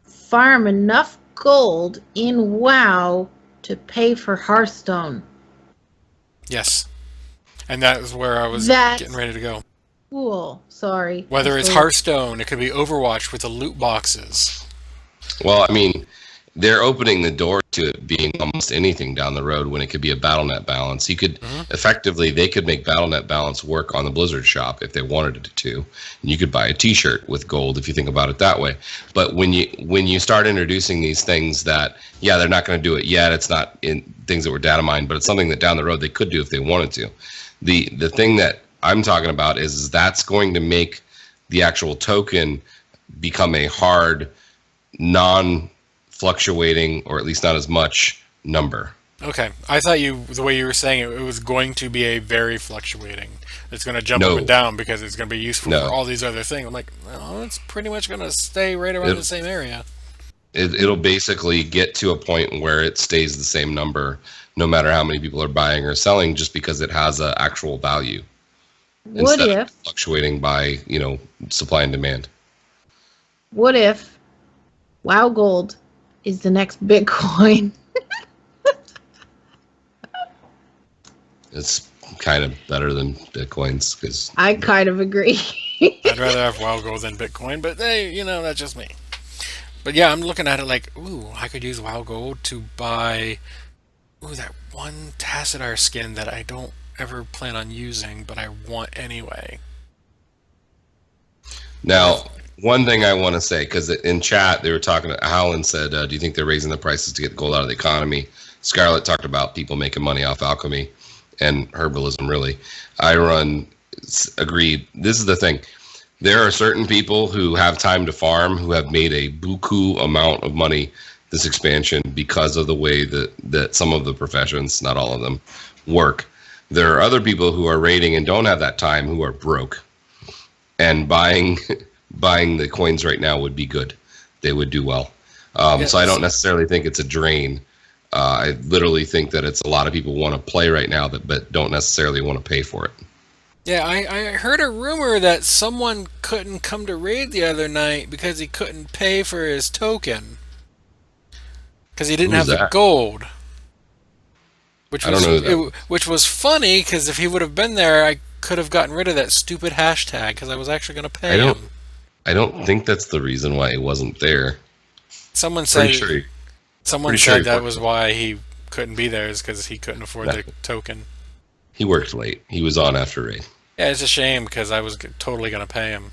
farm enough gold in WoW to pay for Hearthstone. Yes. And that is where I was getting ready to go. Cool. Sorry. Whether it's Hearthstone, it could be Overwatch with the loot boxes. Well, I mean, they're opening the door to it being almost anything down the road when it could be a BattleNet balance. You could effectively, they could make BattleNet balance work on the Blizzard shop if they wanted it to. And you could buy a T-shirt with gold if you think about it that way. But when you start introducing these things that, yeah, they're not going to do it yet. It's not in things that were data mined, but it's something that down the road they could do if they wanted to. The thing that I'm talking about is that's going to make the actual token become a hard, non-fluctuating, or at least not as much number. Okay. I thought the way you were saying it was going to be a very fluctuating. It's going to jump up and down because it's going to be useful for all these other things. I'm like, no, it's pretty much going to stay right around the same area. It'll basically get to a point where it stays the same number no matter how many people are buying or selling, just because it has an actual value. What instead if of fluctuating by, supply and demand? What if WoW Gold is the next Bitcoin? It's kind of better than Bitcoins because I kind of agree. I'd rather have WoW Gold than Bitcoin, but hey, that's just me. But yeah, I'm looking at it like, I could use WoW Gold to buy that one Tassadar skin that I don't ever plan on using, but I want anyway. Now, one thing I want to say, because in chat they were talking, Howland said, do you think they're raising the prices to get gold out of the economy? Scarlett talked about people making money off alchemy and herbalism, really. Agreed. This is the thing. There are certain people who have time to farm who have made a buku amount of money this expansion because of the way that some of the professions, not all of them, work. There are other people who are raiding and don't have that time who are broke. And buying the coins right now would be good. They would do well. Yes. So I don't necessarily think it's a drain. I literally think that it's a lot of people want to play right now but don't necessarily want to pay for it. Yeah, I heard a rumor that someone couldn't come to raid the other night because he couldn't pay for his token. Because he didn't have the gold. Which was funny, because if he would have been there, I could have gotten rid of that stupid hashtag, because I was actually going to pay him. I don't think that's the reason why he wasn't there. Someone said that was why he couldn't be there, is because he couldn't afford the token. He worked late. He was on after raid. Yeah, it's a shame, because I was totally going to pay him.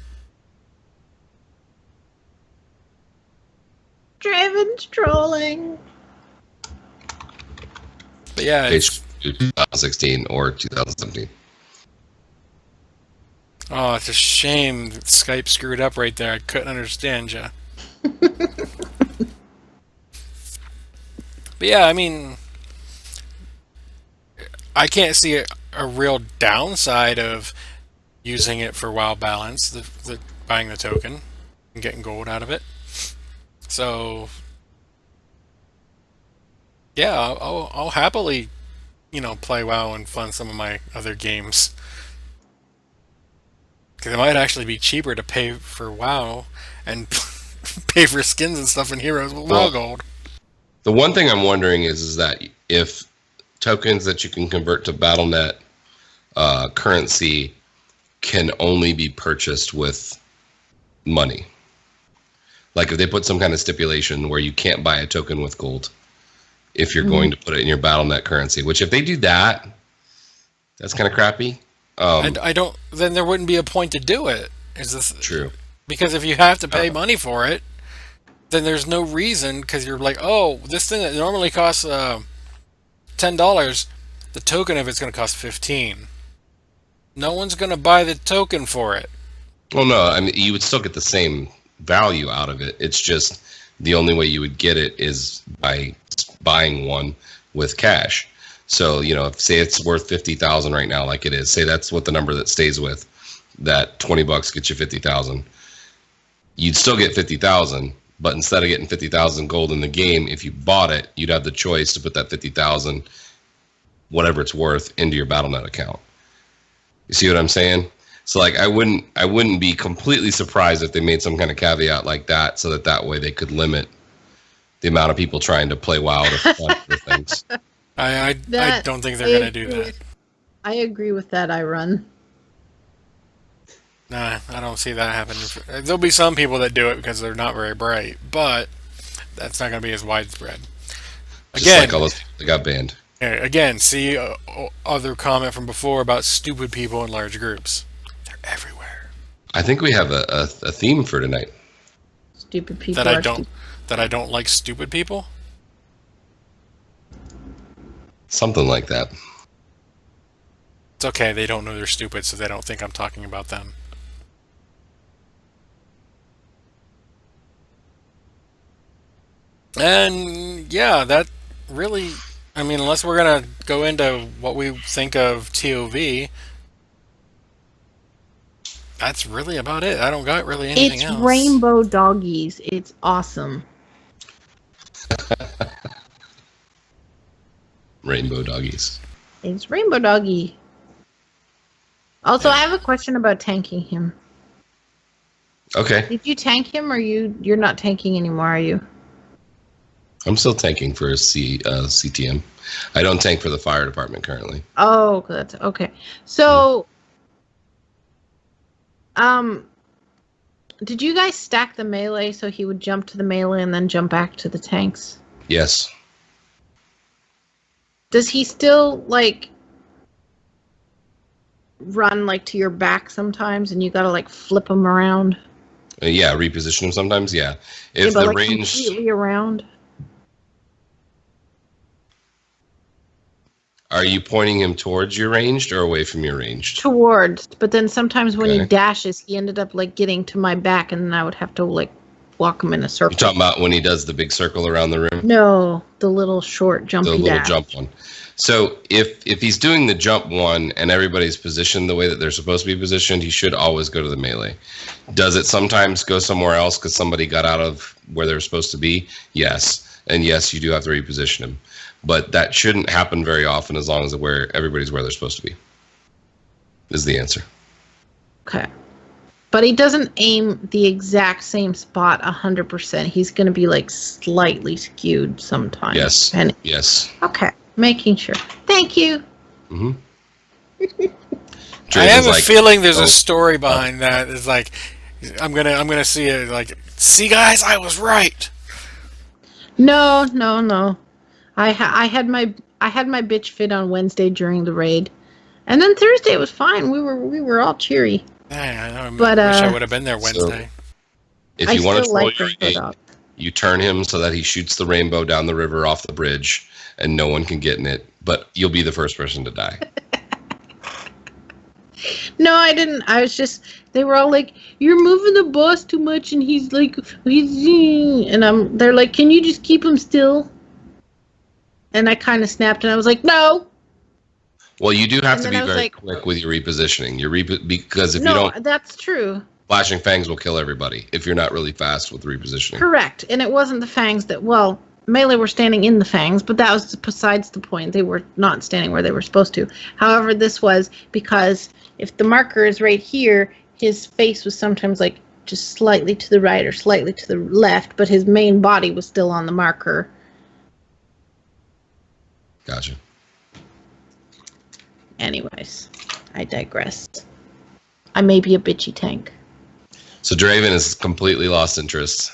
Draven's trolling. But yeah, it's 2016 or 2017. Oh, it's a shame that Skype screwed up right there. I couldn't understand you. But yeah, I mean, I can't see a real downside of using it for WoW balance, the buying the token and getting gold out of it. So yeah, I'll happily, play WoW and fund some of my other games. Because it might actually be cheaper to pay for WoW and pay for skins and stuff in Heroes with WoW Gold. The one thing I'm wondering is that if tokens that you can convert to BattleNet currency can only be purchased with money. Like if they put some kind of stipulation where you can't buy a token with gold if you're going to put it in your BattleNet currency, which if they do that, that's kind of crappy. I don't. Then there wouldn't be a point to do it. Is this true? Because if you have to pay money for it, then there's no reason. Because you're like, oh, this thing that normally costs $10, the token of it's going to cost $15. No one's gonna buy the token for it. Well, no, I mean you would still get the same value out of it. It's just the only way you would get it is by buying one with cash. So, if say it's worth 50,000 right now, like it is, say that's what the number that stays with, that $20 gets you 50,000. You'd still get 50,000, but instead of getting 50,000 gold in the game, if you bought it, you'd have the choice to put that 50,000, whatever it's worth, into your BattleNet account. You see what I'm saying? So like I wouldn't be completely surprised if they made some kind of caveat like that, so that way they could limit the amount of people trying to play WoW to fund for things. I don't think they're gonna do that. I agree with that. I run. Nah, I don't see that happening. There'll be some people that do it because they're not very bright, but that's not gonna be as widespread. Just like all those people that got banned. Again, see other comment from before about stupid people in large groups. They're everywhere. I think we have a theme for tonight. Stupid people. That I don't like stupid people. Something like that. It's okay. They don't know they're stupid, so they don't think I'm talking about them. And yeah, that really. I mean, unless we're gonna go into what we think of TOV, that's really about it. I don't got really anything else. It's rainbow doggies. It's awesome. Rainbow doggies. It's rainbow doggy. Also, I have a question about tanking him. Okay. Did you tank him, or you're not tanking anymore? Are you? I'm still tanking for CTM. I don't tank for the fire department currently. Oh, that's okay. So, did you guys stack the melee so he would jump to the melee and then jump back to the tanks? Yes. Does he still run to your back sometimes, and you gotta flip him around? Yeah, reposition him sometimes. Yeah, if but the range completely around. Are you pointing him towards your ranged or away from your ranged? Towards, but then sometimes when he dashes, he ended up getting to my back, and then I would have to walk him in a circle. You're talking about when he does the big circle around the room? No, the little short jumpy dash. The little jump one. So if he's doing the jump one and everybody's positioned the way that they're supposed to be positioned, he should always go to the melee. Does it sometimes go somewhere else because somebody got out of where they're supposed to be? Yes. And yes, you do have to reposition him. But that shouldn't happen very often as long as everybody's where they're supposed to be, is the answer. Okay. But he doesn't aim the exact same spot 100%. He's going to be slightly skewed sometimes. Yes. Yes. Okay. Making sure. Thank you. Mm-hmm. I have a feeling there's a story behind that. It's I'm gonna see it. See, guys, I was right. No. I had my bitch fit on Wednesday during the raid, and then Thursday was fine. We were all cheery. I know. But wish I would have been there Wednesday. So if you want to troll your raid, up. You turn him so that he shoots the rainbow down the river off the bridge, and no one can get in it. But you'll be the first person to die. No, I didn't. I was just. They were all "You're moving the boss too much," and he's and they're like, "Can you just keep him still?" And I kind of snapped, and I was like, "No." Well, you do have to be very quick with your repositioning. Because if you don't, that's true. Flashing Fangs will kill everybody if you're not really fast with repositioning. Correct, and it wasn't the Fangs that. Well, melee were standing in the Fangs, but that was besides the point. They were not standing where they were supposed to. However, this was because if the marker is right here, his face was sometimes just slightly to the right or slightly to the left, but his main body was still on the marker. Gotcha. Anyways, I digress. I may be a bitchy tank. So Draven has completely lost interest.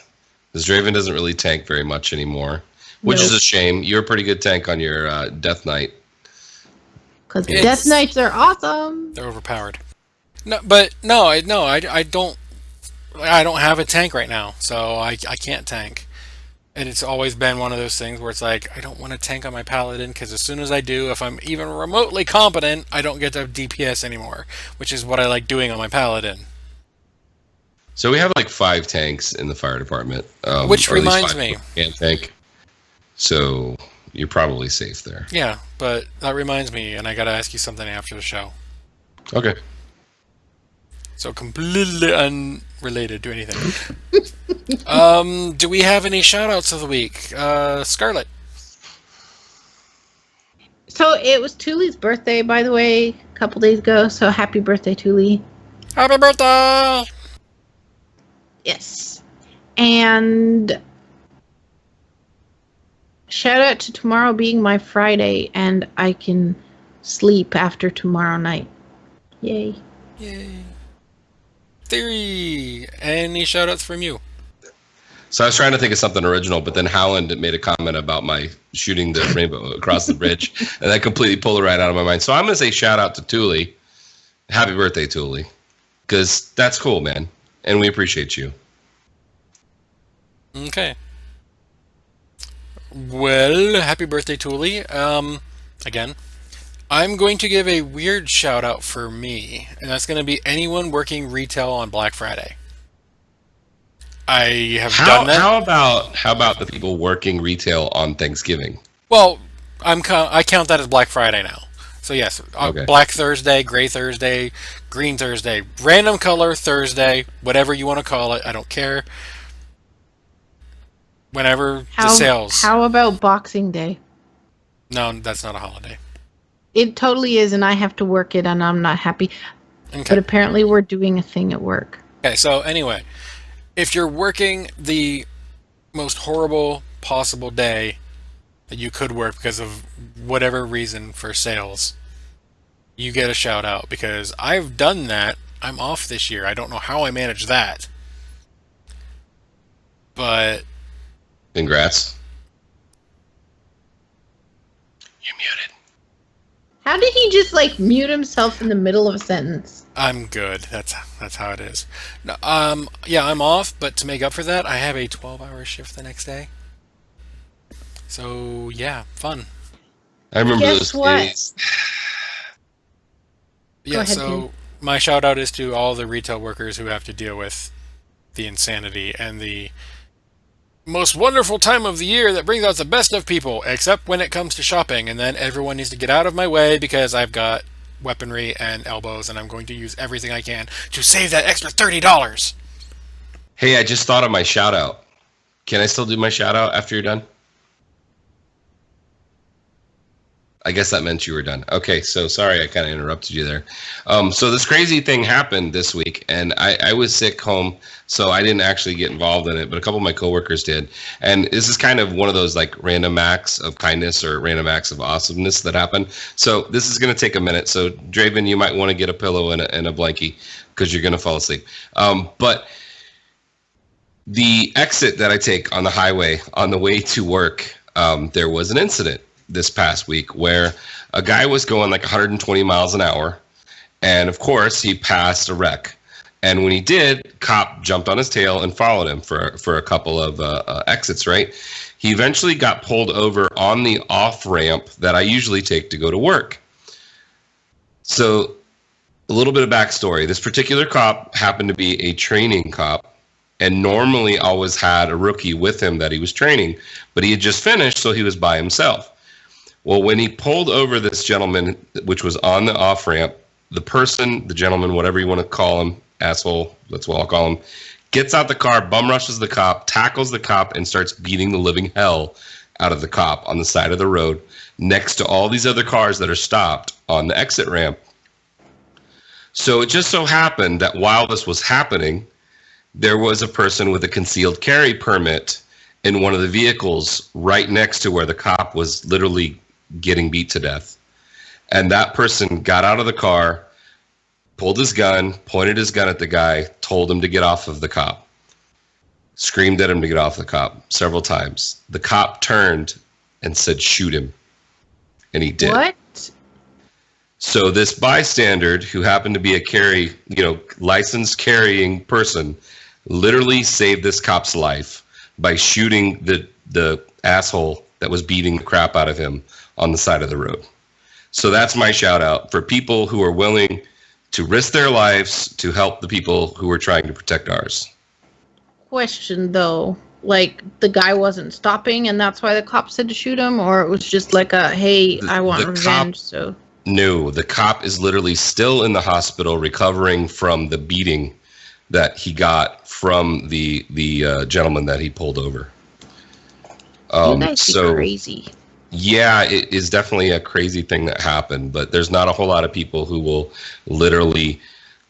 Because Draven doesn't really tank very much anymore. Which is a shame. You're a pretty good tank on your Death Knight. Because Death Knights are awesome. They're overpowered. I don't have a tank right now, so I can't tank. And it's always been one of those things where it's like, I don't want to tank on my paladin because as soon as I do, if I'm even remotely competent, I don't get to DPS anymore, which is what I like doing on my paladin. So we have like 5 tanks in the fire department. Which or at least reminds 5 me. Can't tank. So you're probably safe there. Yeah, but that reminds me, and I got to ask you something after the show. Okay. So completely unrelated to anything. Do we have any shout-outs of the week? Scarlett. So it was Thule's birthday, by the way, a couple days ago. So happy birthday, Thule. Happy birthday! Yes. And shout out to tomorrow being my Friday, and I can sleep after tomorrow night. Yay. Yay. Theory. Any shout-outs from you? So I was trying to think of something original, but then Howland made a comment about my shooting the rainbow across the bridge, and that completely pulled it right out of my mind. So I'm going to say shout out to Thule. Happy birthday, Thule. Because that's cool, man. And we appreciate you. Okay. Well, happy birthday, Thule. Again, I'm going to give a weird shout out for me, and that's going to be anyone working retail on Black Friday. I have done that. How about the people working retail on Thanksgiving? Well, I count that as Black Friday now. So yes, Okay. Black Thursday, Gray Thursday, Green Thursday, random color Thursday, whatever you want to call it, I don't care. Whenever the sales. How about Boxing Day? No, that's not a holiday. It totally is, and I have to work it, and I'm not happy. Okay. But apparently we're doing a thing at work. Okay, so anyway, if you're working the most horrible possible day that you could work because of whatever reason for sales, you get a shout out because I've done that. I'm off this year. I don't know how I managed that. But Congrats. You're muted. How did he just mute himself in the middle of a sentence? I'm good. That's how it is. No, yeah, I'm off, but to make up for that, I have a 12-hour shift the next day. So, yeah, fun. I remember Guess those what? days. Yeah, ahead, so Tim. my shout out is to all the retail workers who have to deal with the insanity and the most wonderful time of the year that brings out the best of people, except when it comes to shopping, and then everyone needs to get out of my way because I've got weaponry and elbows, and I'm going to use everything I can to save that extra $30. Hey, I just thought of my shout out. Can I still do my shout out after you're done? I guess that meant you were done. Okay, so sorry I kind of interrupted you there. So this crazy thing happened this week, and I was sick home, so I didn't actually get involved in it, but a couple of my coworkers did. And this is kind of one of those random acts of kindness or random acts of awesomeness that happen. So this is going to take a minute. So Draven, you might want to get a pillow and a blankie because you're going to fall asleep. But the exit that I take on the highway on the way to work, there was an incident this past week where a guy was going 120 miles an hour, and of course he passed a wreck. And when he did, cop jumped on his tail and followed him for a couple of exits, right? He eventually got pulled over on the off ramp that I usually take to go to work. So a little bit of backstory. This particular cop happened to be a training cop and normally always had a rookie with him that he was training, but he had just finished, so he was by himself. Well, when he pulled over this gentleman, which was on the off-ramp, the gentleman, whatever you want to call him, asshole, that's what I'll call him, gets out the car, bum rushes the cop, tackles the cop, and starts beating the living hell out of the cop on the side of the road next to all these other cars that are stopped on the exit ramp. So it just so happened that while this was happening, there was a person with a concealed carry permit in one of the vehicles right next to where the cop was literally getting beat to death. And that person got out of the car, pulled his gun, pointed his gun at the guy, told him to get off of the cop, screamed at him to get off the cop several times. The cop turned and said, "Shoot him." And he did. What? So this bystander, who happened to be a licensed carrying person, literally saved this cop's life by shooting the the asshole that was beating the crap out of him on the side of the road. So that's my shout out for people who are willing to risk their lives to help the people who are trying to protect ours. Question though, like the guy wasn't stopping and that's why the cops had to shoot him, or it was just like a, hey, I want revenge, so. No, the cop is literally still in the hospital recovering from the beating that he got from the gentleman that he pulled over. You guys be crazy. Yeah, it is definitely a crazy thing that happened, but there's not a whole lot of people who will literally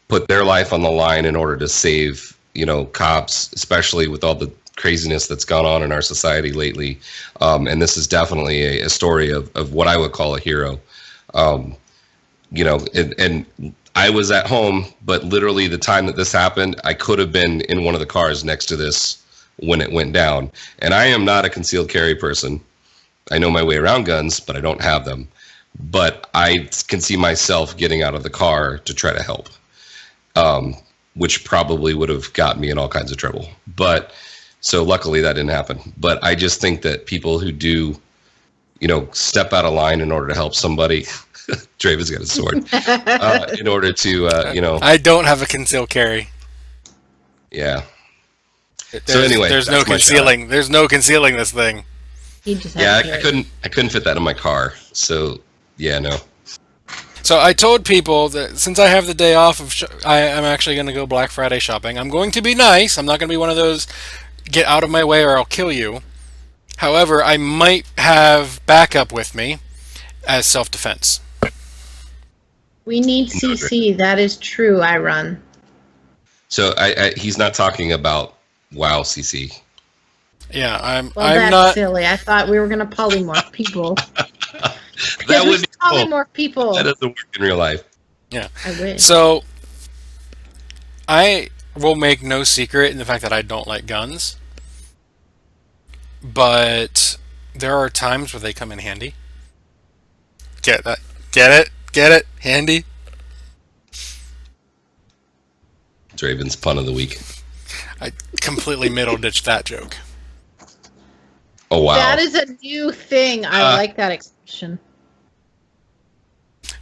put their life on the line in order to save, cops, especially with all the craziness that's gone on in our society lately. And this is definitely a story of what I would call a hero. And I was at home, but literally the time that this happened, I could have been in one of the cars next to this when it went down. And I am not a concealed carry person. I know my way around guns, but I don't have them. But I can see myself getting out of the car to try to help, which probably would have gotten me in all kinds of trouble. But so luckily that didn't happen. But I just think that people who do, step out of line in order to help somebody, Draven's got a sword, in order to, I don't have a concealed carry. Yeah. So anyway, there's no concealing. There's no concealing this thing. I couldn't fit that in my car. So yeah, no. So I told people that since I have the day off I'm actually going to go Black Friday shopping. I'm going to be nice. I'm not going to be one of those get out of my way or I'll kill you. However, I might have backup with me as self-defense. We need CC. That is true. I run. So he's not talking about WoW CC. Yeah, I'm that's not silly. I thought we were going to polymorph people. That would be polymorph people. That doesn't work in real life. Yeah. I wish. So I will make no secret in the fact that I don't like guns. But there are times where they come in handy. Get that? Get it? Get it? Handy? Draven's pun of the week. I completely middle-ditched that joke. Oh, wow. That is a new thing. I like that expression.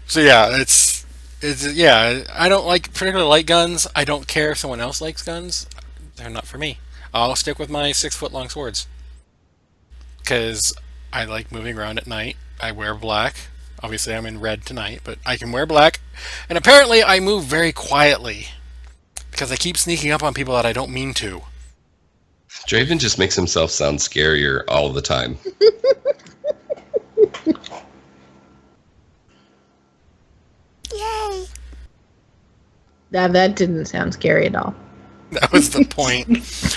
So yeah, it's I don't particularly like guns. I don't care if someone else likes guns. They're not for me. I'll stick with my 6-foot-long swords. Because I like moving around at night. I wear black. Obviously, I'm in red tonight, but I can wear black. And apparently, I move very quietly. Because I keep sneaking up on people that I don't mean to. Draven just makes himself sound scarier all the time. Yay! That didn't sound scary at all. That was the point.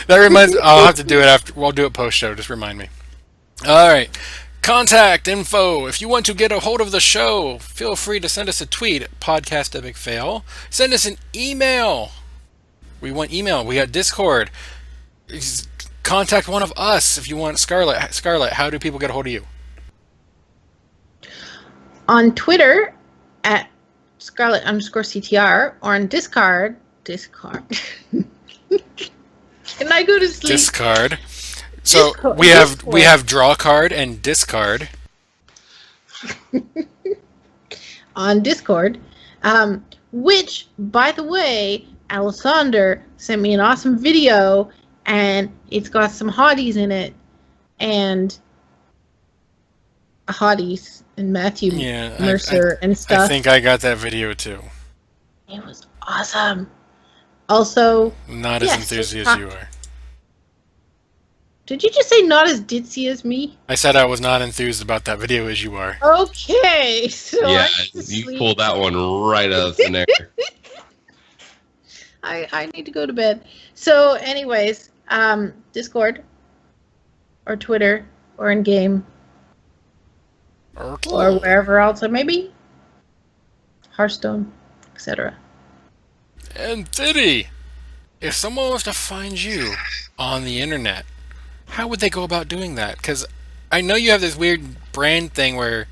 That reminds me, I'll have to do it after. We'll do it post-show. Just remind me. All right. Contact info. If you want to get a hold of the show, feel free to send us a tweet at Podcast Epic Fail. Send us an email. We want email. We got Discord. Contact one of us if you want Scarlet. Scarlet, how do people get a hold of you? On Twitter at Scarlet_CTR or on Discard. Can I go to sleep? Discard. So we have draw card and discard. On Discord, which, by the way, Alessander sent me an awesome video, and it's got some hotties in it, and hotties and Matthew Mercer and stuff. I think I got that video too. It was awesome. Also, not as enthusiastic as you are. Did you just say not as ditzy as me? I said I was not enthused about that video as you are. Okay, so yeah, you pulled that one right out of thin air. I need to go to bed. So, anyways, Discord or Twitter or in game or wherever else, or maybe Hearthstone, etc. And Diddy, if someone was to find you on the internet, how would they go about doing that? Because I know you have this weird brand thing where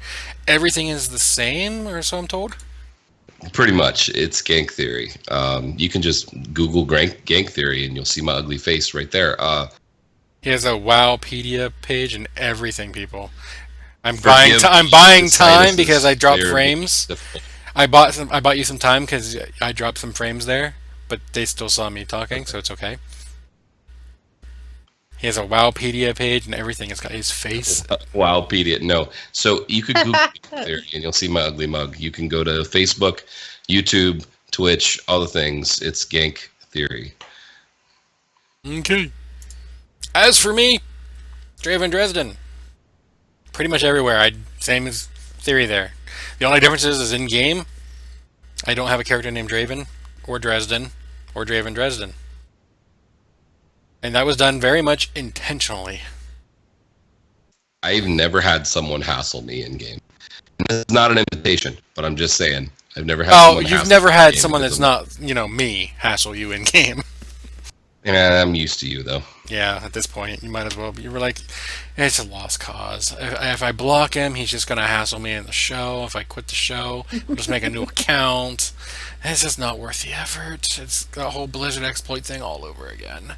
everything is the same, or so I'm told. Pretty much, it's Gank Theory. You can just Google Gank Theory, and you'll see my ugly face right there. He has a Wowpedia page and everything, people. I'm Forgive buying the time sinuses. because I dropped They're frames. difficult. I bought you some time because I dropped some frames there, but they still saw me talking, Okay. so it's okay. He has a Wowpedia page and everything. It's got his face. Wowpedia. No. So you could Google Gank Theory and you'll see my ugly mug. You can go to Facebook, YouTube, Twitch, all the things. It's Gank Theory. Okay. As for me, Draven Dresden. Pretty much everywhere. Same as Theory there. The only difference is in game, I don't have a character named Draven or Dresden or Draven Dresden. And that was done very much intentionally. I've never had someone hassle me in game. And this is not an invitation, but I'm just saying. I've never had someone You've hassle never me in had game someone because that's of- not, me, hassle you in game. I'm used to you, though. Yeah, at this point, you might as well. But you were like, it's a lost cause. If I block him, he's just going to hassle me in the show. If I quit the show, I'll just make a new account. It's just not worth the effort. It's the whole Blizzard exploit thing all over again.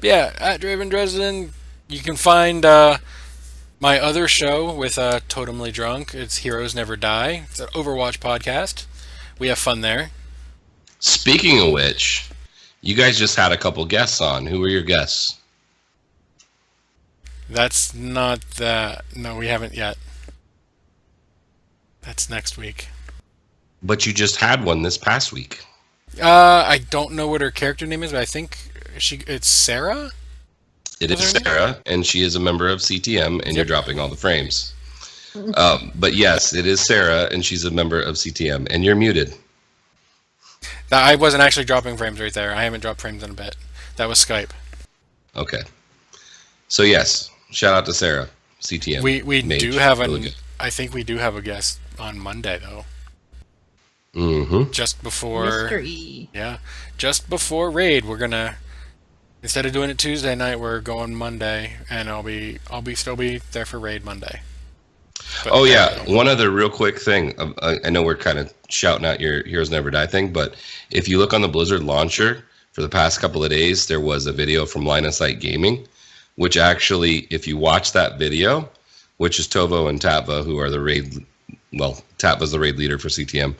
Yeah, at Draven Dresden, you can find my other show with Totemly Drunk. It's Heroes Never Die. It's an Overwatch podcast. We have fun there. Speaking of which, you guys just had a couple guests on. Who were your guests? That's not that. No, we haven't yet. That's next week. But you just had one this past week. I don't know what her character name is, but I think it's Sarah? It What's is her name? Sarah, and she is a member of CTM, and you're Yep. dropping all the frames. But yes, it is Sarah, and she's a member of CTM, and you're muted. I wasn't actually dropping frames right there. I haven't dropped frames in a bit. That was Skype. Okay. So yes, shout out to Sarah, CTM. We Mage, do have really good. I think we do have a guest on Monday though. Mm-hmm. Just before Mr. E. Yeah. Just before raid, we're gonna instead of doing it Tuesday night, we're going Monday and I'll still be there for raid Monday. But, Oh yeah, one other real quick thing. I know we're kind of shouting out your Heroes Never Die thing, but if you look on the Blizzard launcher for the past couple of days, there was a video from Line of Sight Gaming, which actually, if you watch that video, which is Tovo and Tatva, who are the raid, well, Tatva's the raid leader for CTM,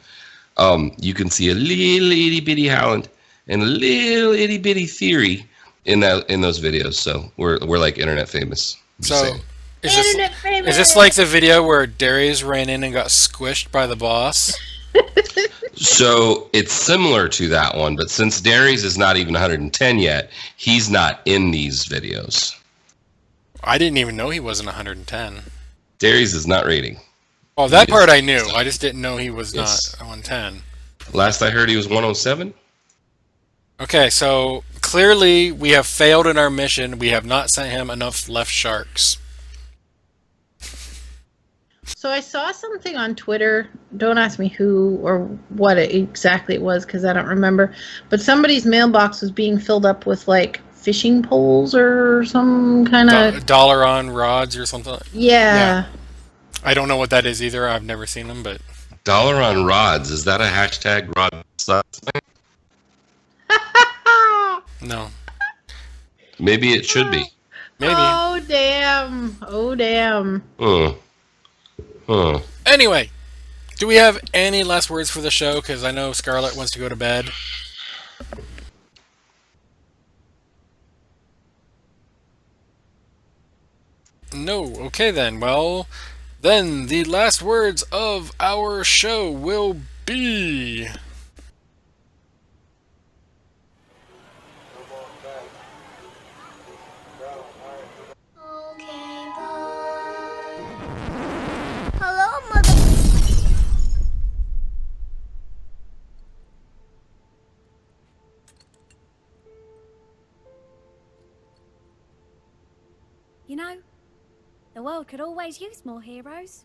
you can see a little itty bitty Howland and a little itty bitty Theory in those videos. So we're like internet famous. Just So saying. is this like the video where Darius ran in and got squished by the boss? So it's similar to that one, but since Darius is not even 110 yet, he's not in these videos. I didn't even know he wasn't 110. Darius is not rating. Oh, that He part is- I knew. I just didn't know he was Yes. not 110. Last I heard, he was 107. Okay, so clearly we have failed in our mission. We have not sent him enough left sharks. So I saw something on Twitter. Don't ask me who or what exactly it was because I don't remember. But somebody's mailbox was being filled up with like fishing poles or some kind of. Dollar on rods or something. Yeah. I don't know what that is either. I've never seen them, but Dollar on rods. Is that a hashtag rod stuff thing? no. Maybe it should be. Maybe. Oh damn! Oh damn! Huh. Anyway, do we have any last words for the show? Because I know Scarlett wants to go to bed. No. Okay then. Well, then the last words of our show will be. Okay, bye. Hello, Mother. You know, the world could always use more heroes.